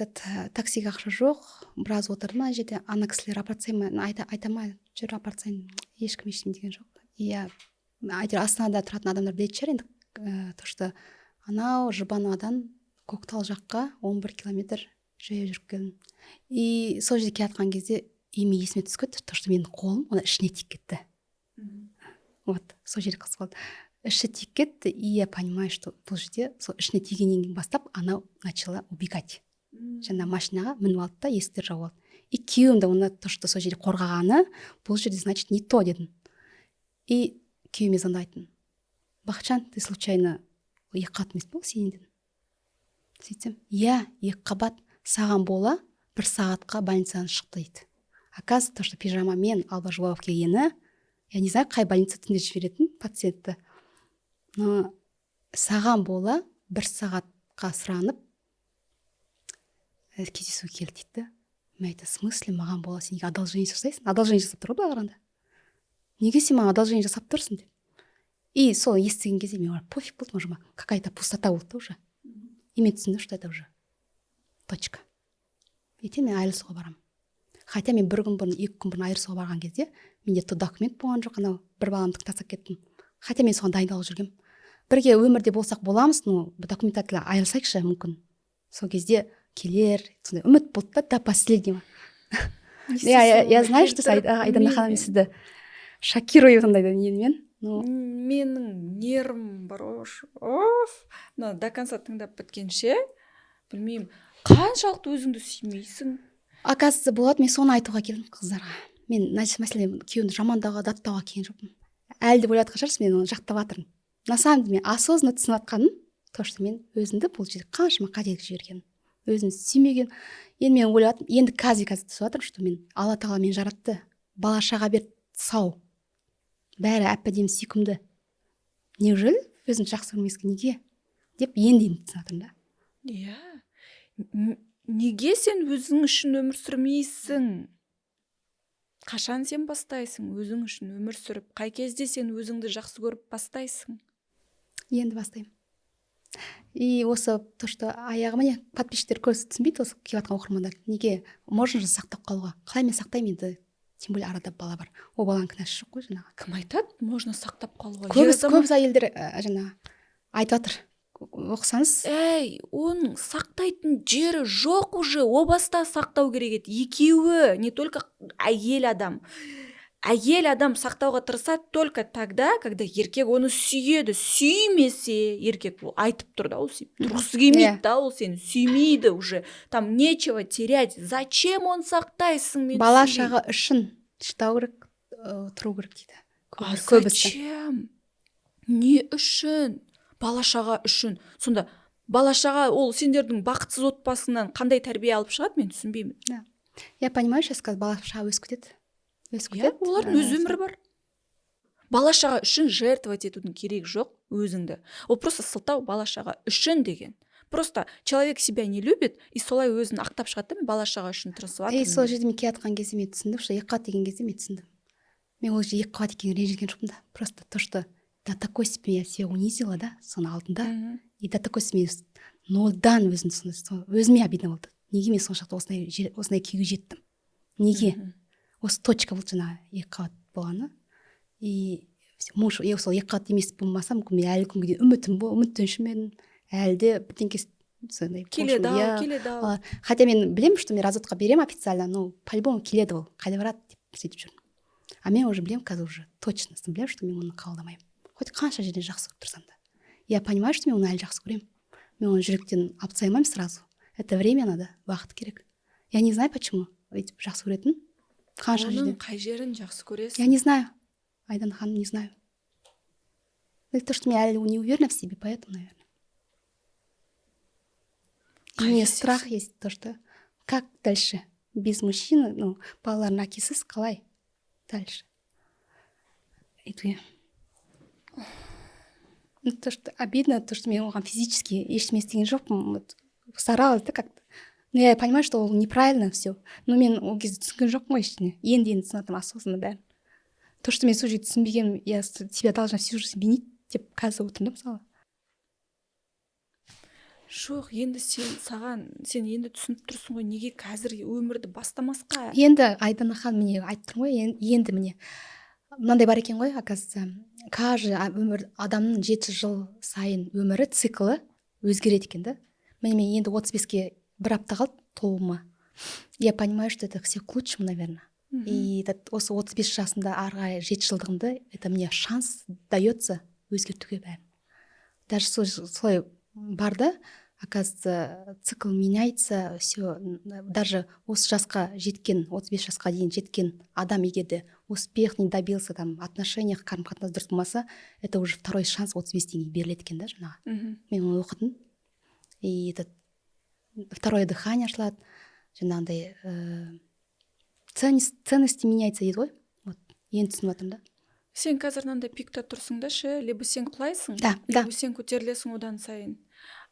таксиге ақша жоқ, біраз отырдым ана жерде, ана кісілер апарсайын, айтамай, жүр апарсайын, ешкім ештеңе деген жоқ. Иә, әйтеуір Астанада тұратын адамдар білетін шығар енді, то что анау Жұбановадан Көктал жаққа 11 километр жаяу жүріп келдім. И сол жерге келатқан кезде еме есіме түсіп кетті, то что менің қолым оны ішіне тиіп кетті. Вот, сол жерде қызық болды. Іші тиіп кетті, и я понимаю, что бұл жерде сол ішіне тигеннен кейін бастап анау начала убегать. Жаңа машинаға мініп алды да есіктер жауып алды. И күйеуім де оны то, что сол жерде қорғағаны, бұл жерде значит не то дедім. И күйеуіме звондайтын. Бақытжан, ты случайно екі қабат емес пе сенен дедім. Сөйтсем, иә, екі қабат саған бола 1 сағатқа больницадан шықты дейді. Оказывается, то, что пижамамен алба жуалып келгені, я не знаю, қай больница түнде жіберетін пациентті. Но саған бола 1 сағатқа сұранып кездесу келді дейді. Мен айтты, в смысле маған бола сен неге одолжение жасайсың? Одолжение жасап тұр ғой былай қарағанда. Неге сен маған одолжение жасап тұрсың деп. И сол естіген кезде мен пофиг болды, может, какая-то пустота болды уже. И мен түсіндім, что это уже точка. Ертең мен айырылысуға барамын. Хотя мен 1 күн бұрын, 2 күн бұрын айырылысуға барған кезде менде то документ болған жоқ, анау бір баламды тастап кеттім. Хотя мен соған дайындалып жүргем. Бірге өмірде болсақ боламыз, но документательно айырылсайықшы мүмкін. Сол кезде келер, сондай үміт болды до последнего. Я знаю, что Айдана ханым мен сізді шокирую сондайда немен. Менің нервім бар, но до конца тыңдап біткенше, білмеймін, қаншалықты өзіңді сүймейсің? Оказывается, болады, мен соны айтуға келдім қыздарға. Мен мәселен күйеуімді жамандауға, даттауға келген жоқпын. Әлі де ойлатқан шығарсыз, мен оны жақтап жатырмын. На самом деле мен осознанно түсініп жатқаным, то, что мен өзімді бұл жерде қаншама қателік жібергенмін. Өзімді сүймеген. Енді мен ойлатым, енді қазір түсіп жатырмын, что мен Алла тағала мені жаратты. Бала шаға берді, сау. Бәрі әп-әдемі сүйкімді. Неужели өзімді жақсы көрмеске неге? Деп енді түсініп жатырмын да. Иә. Неге сен өзің үшін өмір сүрмейсің? Қашан сен бастайсың өзің үшін өмір сүріп? Қай кезде сен өзіңді жақсы көріп бастайсың? Енді бастаймын. И осы то, что аяғыма не подписчиктер көзі түсінбейді, осы келатқан оқырмандар. Неге? Можно же сақтап қалуға. Қалай мен сақтаймын енді? Тем более арада бала бар. Ол баланың кінәсі жоқ қой жаңағы. Кім айтады? Можно сақтап қалуға. Көбіс әйелдер жаңағы айтып жатыр. Оқысаңыз. Оның сақтайтын жері жоқ уже. О баста сақтау керек еді. Екеуі, не только әйел адам. Әйел адам сақтауға тырысады только тогда, когда еркек оны сүйеді. Сүймесе, еркек ол айтып тұр да, ол тұрғысы келмейді да, ол сені сүймейді уже. Там нечего терять. Зачем он сақтайсың? Бала шаға үшін шыдау керек, тұру керек дейді. Зачем? Не үшін? Бала шаға үшін. Сонда бала шаға ол сендердің бақытсыз отбасынан қандай тәрбие алып шығады, мен түсінбеймін. Я понимаю, сейчас бала шаға өсіп кетеді. Олардың өз өмірі бар. Бала шаға үшін жертвовать етудің керегі жоқ өзіңді. Ол просто сылтау бала шаға үшін деген. Просто человек себя не любит, и солай өзін ақтап шығады, мен бала шаға үшін тырысып жатырмын. И сол жерде мен келатқан кезде мен түсіндім, что 2 қабат деген кезде мен түсіндім. Мен ол жерде 2 қабат екенін ренжіген жоқпын да. Просто то, что до такой степени я себя унизила, да, соны алдында. И до такой степени нолдан өзіме обидно болды. Неге мен соншалықты осындай күйге жеттім? Неге? Осы точка болды жаңағы 2 қабат болғаны. И муж сол 2 қабат емес болмаса, мүмкін мен әлі күнге дейін үміттеншімін, әлі де бірдеңке келеді. Хотя мен білемін, что мен разводқа беремін официально, но по-любому келеді ол, қайда барады деп сөйтіп жүрмін. А мен уже білемін, қазір уже точно білемін, что мен оны қабылдамаймын. Хоть қанша жерден жақсы көріп тұрсам да. Я понимаю, что мен оны әлі жақсы көремін. Мен оны жүректен алып тастаймаймын сразу. Это время надо, уақыт керек. Я не знаю почему. Өйтіп жақсы көретін. Оның қай жерін жақсы көресің? Я не знаю. Айдана ханым, не знаю. Это то, что я не уверена в себе, поэтому, наверное. У меня страх есть, то, что как дальше? Без мужчины, ну, балалардың әкесіз қалай дальше? Это ну, то, что обидно, то, что мен оған физически ештеңе істеген жоқпын. Вот, старалась, да, как-то. Но я понимаю, что ол неправильно все. Но мен ол кезде түсінген жоқпын ғой ештеңе. Енді түсінатырмын осознанно бәрін. То, что мен сол жерде түсінбегенмін, я себя должна всю жизнь винить деп қазір отырмын да мысалы. Жоқ, енді сен енді түсініп тұрсың ғой, неге қазір өмірді бастамасқа? Енді Айдана ханым міне айтып тұрмын ғой, енді міне мынандай бар екен ғой, оказывается, каждый өмір адамның 7 жыл сайын өмірі циклы өзгереді екен да. Мен енді 35-ке бір апта қалды толуыма. Я понимаю, что это все к лучшему, наверное. И осы 35 жасында ары қарай 7 жылдығымды это мне шанс дается өзгертуге бәрін. Даже солай бар да, оказывается, цикл меняется, все, даже осы жасқа жеткен, 35 жасқа дейін жеткен адам егерде успех не добился, там, отношениях, қарым-қатынас дұрыс болмаса, это уже второй шанс 35 дейін беріледі екен да, жаңағы. Мен оны оқыдым. И этот второе дыхание ашылады, жаңағындай ценности меняется дейді ғой. Вот, енді түсініп жатырмын да. Сен қазір мынандай пикта тұрсың да ше, либо сен құлайсың, либо сен көтерілесің одан сайын.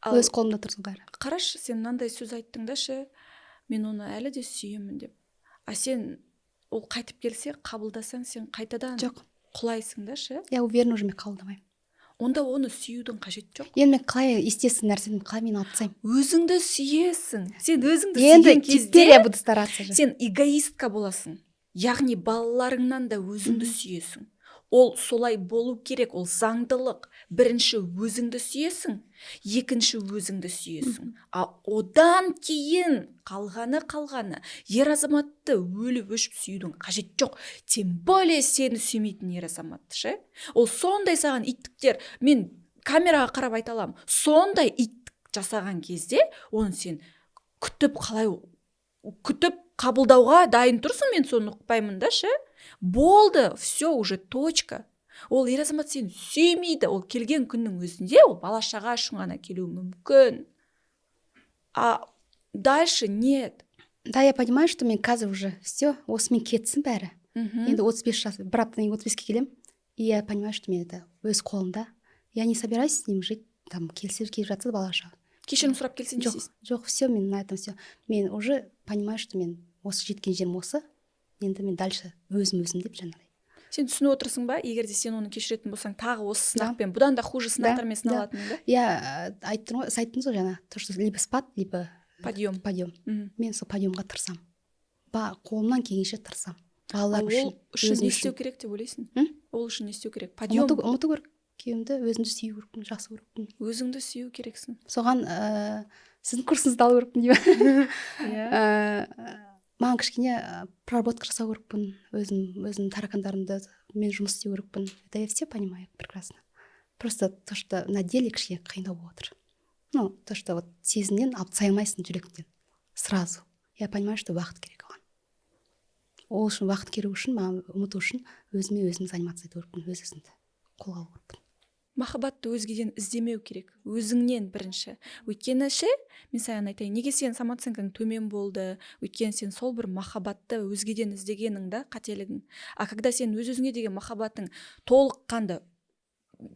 Өз қолымда тұрсың бәрі. Қарашы, сен мынандай сөз айттың да ше, мен оны әлі де сүйемін деп. А сен ол қайтып келсе, қабылдасаң, сен қайтадан құлайсың да ше. Я уверена, уже мен қабылдамаймын. Онда оны сүюдің қажет жоқ. Енді мен қалай естественно нәрсені қалай мен алып тастаймын? Өзіңді сүйесің. Сен өзіңді сүйген кезде я буду стараться же. Сен эгоистка боласың. Яғни балаларыңнан да өзіңді сүйесің. Ол солай болу керек, ол заңдылық. Бірінші өзіңді сүйесің, екінші өзіңді сүйесің. А одан кейін қалғаны ер азаматты өліп өшіп сүюдің қажет жоқ. Тем более сені сүймейтін ер азаматты ше. Ол сондай саған иттіктер, мен камераға қарап айта аламын, сондай иттік жасаған кезде оны сен күтіп қабылдауға дайын тұрсың, мен соны ұқпаймын да ше. Болды, все, уже точка. Ол ер азамат сені сүймейді, ол келген күннің өзінде ол бала-шаға үшін ғана келуі мүмкін. А дальше нет. Да, я понимаю, что мен қазір уже все, осымен кетсін бәрі. Енді 35 жас, бір аптадан кейін 35-ке келем, и я понимаю, что мен это өз қолымда. Я не собираюсь с ним жить, там, келіп жатса бала-шаға. Кешірім сұрап келсең дейсіз? Жоқ, все, мен на этом все. Мен уже понимаю, что мен осы жеткен жерім осы. Енді мен дальше өзім деп жаңағыдай. Сен түсініп отырсың ба, егер де сен оны кешіретін болсаң, тағы осы сынақпен, бұдан да хуже сынақтармен сыналатын да? Я айттыңыз ғой жаңа, то, что либо спад, либо подъем. Мен сол подъемға тырысам. Қолымнан келгенше тырысам. Балалар үшін не істеу керек деп ойлайсың? Ол үшін не істеу керек? Подъем. Ұмыту керек. Күйеуімді өзімді сүю керекпін, жақсы керекпін. Өзіңді сүю керексің. Соған сіздің курсыңызды алу керекпін деймін. Маған кішкене проработка жасау керекпін, өзім таракандарымды мен жұмыс істеу керекпін. Это я все понимаю прекрасно. Просто то, что на деле кішкене қиындау болып отыр. Ну, то, что вот сезімнен алып тастай алмайсың жүректен. Сразу. Я понимаю, что уақыт керек оған. Ол үшін уақыт керек үшін, маған ұмыту үшін өзім заниматься ету керекпін, өзімді қолға алу керекпін. Махаббатты өзгеден іздемеу керек, өзіңнен бірінші. Өйткені ше, мен саған айтайын, неге сен самооценкаң төмен болды? Өйткені сен сол бір махаббатты өзгеден іздегенің да қателігің. А когда сен өз-өзіңе деген махаббатың толыққанды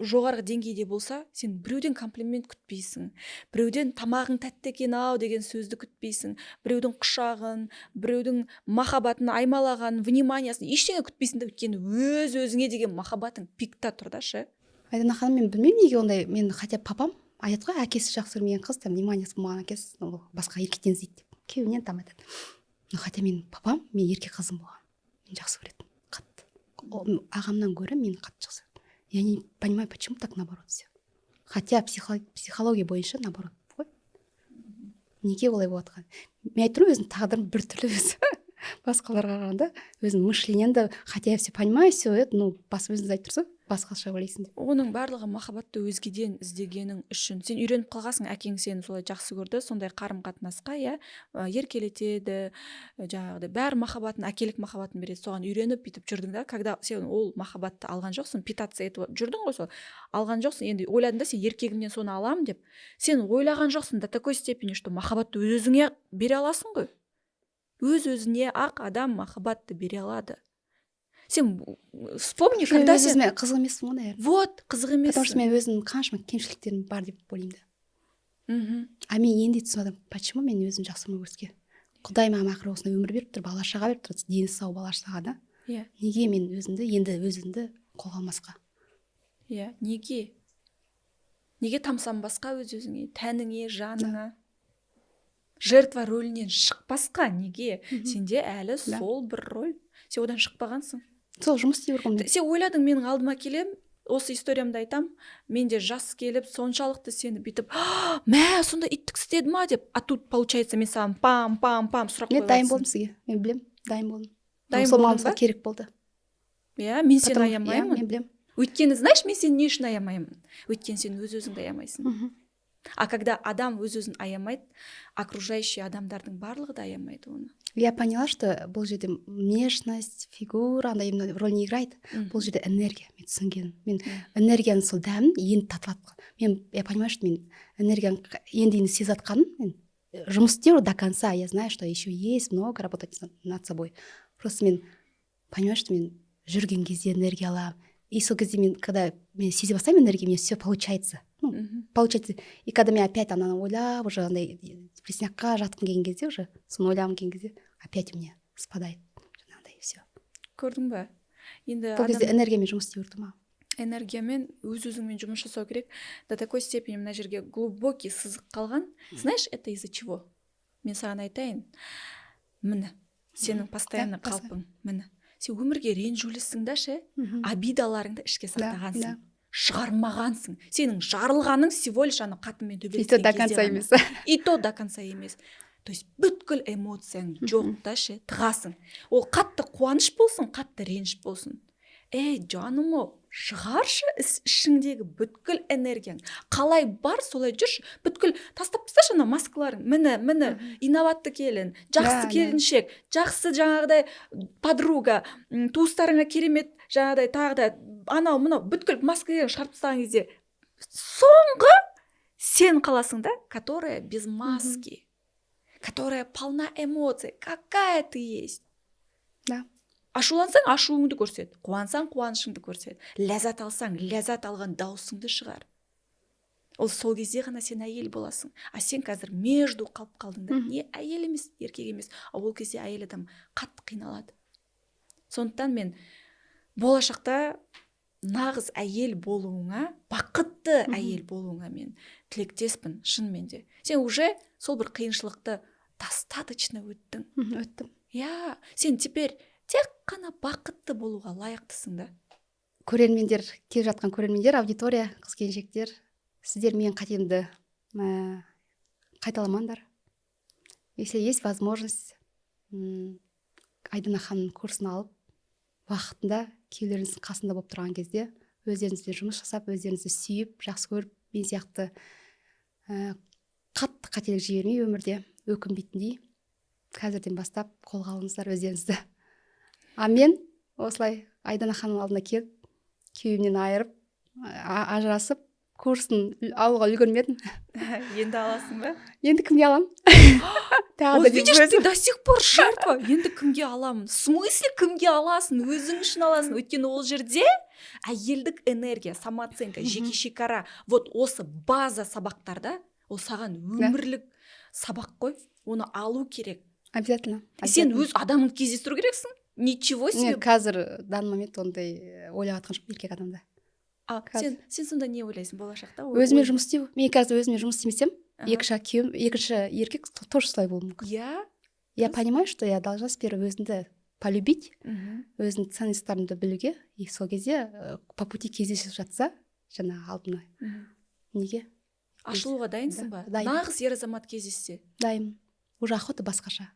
жоғарғы деңгейде болса, сен біреуден комплимент күтпейсің, біреуден тамағың тәтті екен ау деген сөзді күтпейсің, біреудің құшағын, біреудің махаббатын аймалаған, вниманиясын ештеңе күтпейсің да, өйткені өз-өзіңе деген махаббатың пикта тұр да ше. Айдана ханым, мен білмеймін неге ондай, мен хотя папам айтады ғой, әкесі жақсы көрмеген қыз, там вниманиясы болмаған әкесі басқа еркектен іздейді деп. Күйеуінен там айтады. Но хотя мен папам, мен еркек қызым болған. Мен жақсы көретін, қатты. Ағамнан гөрі мен қатты жақсы көретін. Я не понимаю, почему так наоборот все. Хотя психология бойынша наоборот ғой. Неге олай болып жатқан? Мен айтып өзім тағдырым біртүрлі өзі. Басқаларға қарағанда өзім мышлением да, хотя я все понимаю, все это, ну, басып өзіңіз айтып тұрсыз. басқаша ойлайсың деп. Оның барлығы махаббатты өзгеден іздегенің үшін. Сен үйреніп қалғансың, әкең сені солай жақсы көрді, сондай қарым қатынасқа, иә, еркелетеді, жаңағыдай бәрі махаббатын, әкелік махаббатын береді, соған үйреніп бүйтіп жүрдің да, когда сен ол махаббатты алған жоқсың, питаться етіп жүрдің ғой, сол алған жоқсың, енді ойладың да сен еркегімнен соны аламын деп, сен ойлаған жоқсың до такой степени, что махаббатты өзіңе бере аласың ғой. Өз-өзіне ақ адам махаббатты бере алады. Сен вспомни, когда сен қызық емеспін ғой, наверное. Вот, қызық емес. Потому что мен өзімнің қаншама кемшіліктерім бар деп ойлаймын да. А мен енді түсіндім, почему мен өзім жақсырмау керекке. Құдай маған ақыры осындай өмір беріп тұр, бала шаға беріп тұр, дені сау бала шаға да. Иә. Неге мен өзімді қолға алмасқа? Иә, неге? Неге тамсанбасқа өз-өзіңе, тәніңе, жаныңа? Жертва рөлінен шықпасқа неге? Сенде әлі сол бір роль. Сен одан шықпағансың. Сол жұмыс істей бергім. Сен ойладың, менің алдыма келем, осы историямды айтам, менде жас келіп, соншалықты сені бүйтіп, мә, сонда иттік істеді ма деп, а тут получается мен саған пам сұрақ қойып. Мен дайын болдым сізге, мен білем, дайын болдым. Дайын сол болдың ба? керек болды. Иә, мен сені аямаймын. Мен білем. Өйткені, знаешь, мен сені не үшін аямаймын? Өйткені сен өз-өзіңді аямайсың. А когда адам өз-өзін аямайды, окружающий адамдардың барлығы да аямайды оны. Я поняла, что бұл жерде внешность, фигура, андай роль не играет. Бұл жерде энергия, мен түсінгенім. Мен энергияның сол дәмін енді татып жатқан. Я понимаю, что мен энергияны енді сезіп жатқаным, мен жұмыс істеу до конца, я знаю, что еще есть много работать над собой. Просто мен понимаю, что мен жүрген кезде энергия аламын. И сол кезде мен, когда мен сезе бастаймын энергия, мне все получается. Получается. И когда мен опять ананы ойлап, уже андай депрессняққа жатқым келген кезде, уже соны ойлағым келген кезде, опять у меня спадает. Жаңағыдай все. Көрдің ба? Енді бұл кезде энергиямен жұмыс істеу керек ма? Энергиямен, өз-өзіңмен жұмыс жасау керек. До такой степени мына жерге глубокий сызық қалған. Знаешь, это из-за чего? Мен саған айтайын. Міне, сенің постоянно қалпың. Міне. Сен өмірге ренжулісің да ше, обидаларыңды ішке сақтағансың. Шығармағансың. Сенің жарылғаның всего лишь ана қатынмен төбелескен кезде. И то до конца емес. То есть бүткіл эмоцияң жоқ та ше, тығасың. Ол қатты қуаныш болсын, қатты реніш болсын. Ей, жаным о, шығаршы ішіңдегі бүткіл энергияң. Қалай бар, солай жүрші. Бүткіл тастап тасташы ана маскаларың. Міне, инабатты келін, жақсы келіншек, жақсы жаңағыдай подруга, туыстарыңа керемет жаңағыдай тағы да анау мынау бүткіл маскаларың шығарып тастаған кезде соңғы сен қаласың да, которая без маски, которая полна эмоций, какая ты есть. Да. Ашулансаң, ашуыңды көрсет, қуансаң, қуанышыңды көрсет, ләззат алсаң, ләззат алған даусыңды шығар. Ол сол кезде ғана сен әйел боласың. А сен қазір между қалып қалдың да. Не әйел емес, еркек емес. А ол кезде әйел адам қатты қиналады. Сондықтан мен болашақта нағыз әйел болуыңа, бақытты әйел болуыңа мен тілектеспін, шынымен де. Сен уже сол бір қиыншылықты достаточно өттің. Өттім. Я, сен теперь тек қана бақытты болуға лайықтысың да. Көрермендер, келіп жатқан көрермендер, аудитория, қыз-келіншектер, сіздер менің қатемді қайталамаңдар. Если есть возможность, Айдана ханымның курсын алып, уақытында күйеулеріңіздің қасында болып тұрған кезде өздеріңізбен жұмыс жасап, өздеріңізді сүйіп, жақсы көріп, мен сияқты қатты қателік жібермей өмірде өкінбейтіндей қазірден бастап қолға алыңыздар өздеріңізді. А мен осылай Айдана ханым алдына келіп, күйеуімнен айырып, ажырасып, курсын алуға үлгермедім. Енді аласың ба? Енді кімге алам? Вот видишь, ты до сих пор жертва. Енді кімге аламын? В смысле кімге аласың? Өзің үшін аласың. Өйткені ол жерде әйелдік энергия, самооценка, жеке шекара, вот осы база сабақтарда, ол саған өмірлік сабақ қой. Оны алу керек. Обязательно. Сен өз адамыңды кездестіру керексің. Ничего себе. Мен қазір данный момент ондай ойлап жатқан жоқпын еркек адамда. Сен сонда не ойлайсың болашақта? Өзіме жұмыс істеу. Мен қазір өзіме жұмыс істемесем, екінші еркек тоже солай болуы мүмкін. Я понимаю, что я должна сперва өзімді полюбить, өзімнің ценностарымды білуге, и сол кезде по пути кездесіп жатса, жаңа алдына. Неге? Ашылуға дайынсың ба? Нағыз ер азамат кездессе? Дайын. Уже охота басқаша.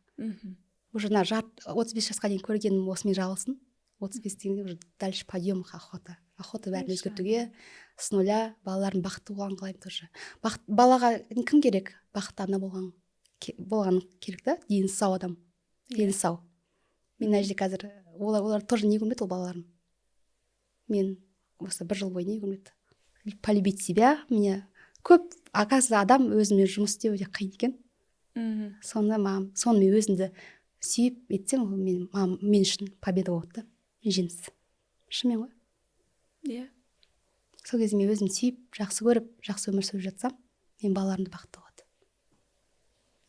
Уже 35 жасқа дейін көргенім осымен жалғасын. 35 дегенде уже дальше подъем охота бәрін өзгертуге с нуля балалардың бақытты болғанын қалаймын тоже. Балаға кім керек? Бақытты ана болған керек та, дені сау адам, дені сау. Мен мына жерде қазір олар тоже не көрмеді, ол балаларым. Мен осы 1 жыл бойы не көрмеді. Полюбить себя, мне көп, оказывается, адам өзімен жұмыс істеу өте қиын екен. Соны мен өзімді сүйіп етсем, ол мен үшін победа болады да, жеңіс. Шынымен ғой. Иә. Сол кезде мен өзімді сүйіп, жақсы көріп, жақсы өмір сүріп жатсам, мен балаларым да бақытты болады.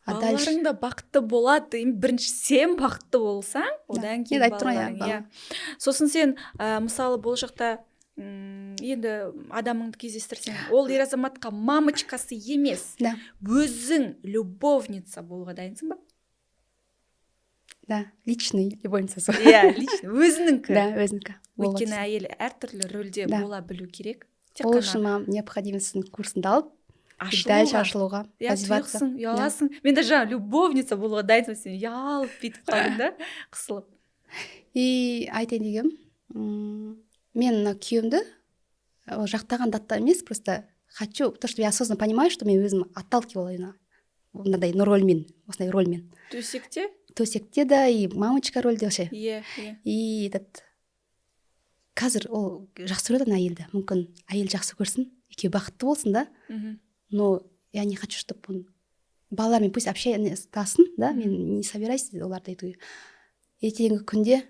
Балаларың да бақытты болады. Бірінші сен бақытты болсаң, одан кейін балаларың. Сосын сен мысалы болашақта енді адамыңды кездестірсең, ол ер азаматқа мамочкасы емес, өзің любовница болуға дайынсың ба? Да, личный любовница. Иә, личный, өзінікі. Да, өзінікі. Өйткені әйел әртүрлі рөлде бола білу керек. Ол үшін маған необходимостьтің курсында алып, дальше ашылуға. Иә, тұйықсың, ұяласың. Мен де жаңа любовница болуға дайынсың, сен ұялып бүйтіп қалдың да, қысылып. И айтайын дегенім, мен күйеуімді жақтаған датта емес, просто хочу, потому что я осознанно понимаю, что мен өзім отталкивала мынандай рольмен, осындай рольмен. Төсекте да, и мамочка рөлде вообще. И қазір ол жақсы көреді әйелді. Мүмкін әйел жақсы көрсін, екеуі бақытты болсын да. Но я не хочу, чтобы балалармен пусть общаясын, да, мен не собираюсь оларды етуге. Ертеңгі күнде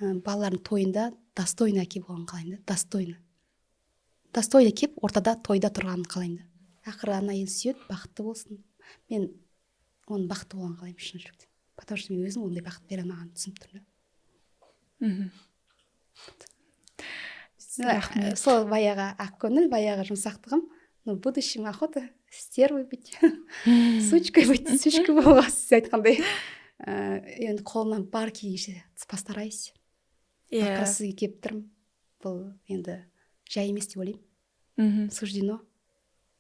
балалардың тойында достойно әке болғанын қалаймын да, достойно. Достойно кеп, ортада тойда тұрғанын қалаймын да. Ақыры ана әйел сүйеді, бақытты болсын. Мен оның бақытты болғанын қалаймын шын жүректе. Потому что мен өзім ондай бақыт бере алмаған түсініп тұрмын. Сол баяғы ақ көңіл, баяғы жұмсақтығым, но будущем охота стервой быть, сучкой быть, сучка болуға сіз айтқандай. Енді қолымнан бар келгенше постараюсь. Пока сізге келіп тұрмын. Бұл енді жай емес деп ойлаймын. Суждено.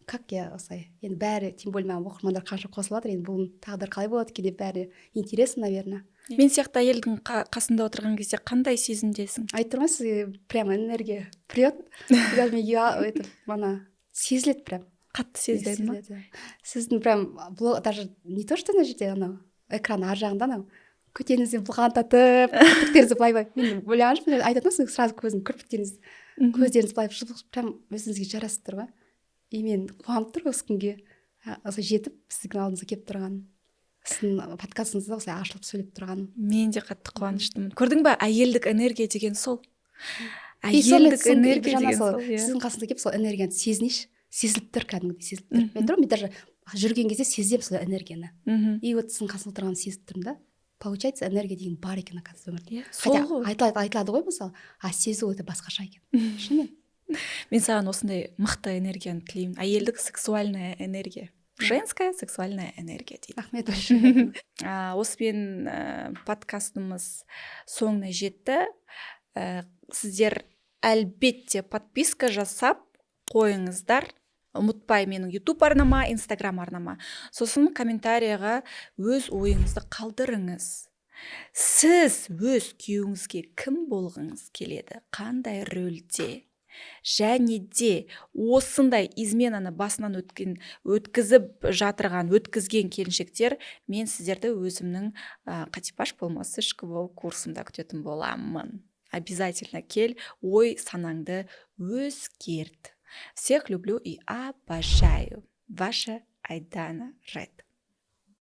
Как я осылай? Енді бәрі, тем более маған оқырмандар қанша қосылады, енді бұл тағдыр қалай болады екен деп бәрі интересно, наверное. Мен сияқты әйелдің қасында отырған кезде қандай сезімдесің? Айтып тұрмын, сізге прямо энергия прет. Мана сезіледі прям. Қатты сезіледі ма? Сіздің прям даже не то что ана жерде анау экран ар жағында анау көтеніңізден бұлғантатып, кірпіктеріңізді былай мен ойлағаншымын, айтатын сразу көздеріңіз былай прям өзіңізге жарасып тұр ғой. И мен қуанып тұр осы күнге жетіп сіздің алдыңызға келіп тұрған, сіздің подкастыңызда осылай ашылып сөйлеп тұрған. Мен де қатты қуаныштымын. Көрдің ба, әйелдік энергия деген сол. Әйелдік энергия деген сол. Сіздің қасыңызға келіп сол энергияны сезінейші, сезіліп тұр кәдімгідей сезіліп тұр. Мен тұрмын, мен даже жүрген кезде сеземін сол энергияны. И вот сіздің қасыңызда тұрғанын сезіп тұрмын да. Получается, энергия деген бар екен оказывается өмірде. Хотя айтылады ғой мысалы, а сезу это басқаша екен. Шынымен. Мен саған осындай мықты энергияны тілеймін. Әйелдік сексуальная энергия. Женская сексуальная энергия дейді. Рахмет большое. Осымен подкастымыз соңына жетті. Сіздер әлбетте подписка жасап қойыңыздар. Ұмытпай менің YouTube арнама, Instagram арнама. Сосын комментарияға өз ойыңызды қалдырыңыз. Сіз өз күйеуіңізге кім болғыңыз келеді? Қандай рөлде? Және де осындай изменаны басынан өткізген келіншектер, мен сіздерді өзімнің қатипаш болмасы ішкі болу курсымда күтетін боламын. Обязательно кел, ой санаңды өзгерт. Всех люблю и обожаю. Ваша Айдана Ред.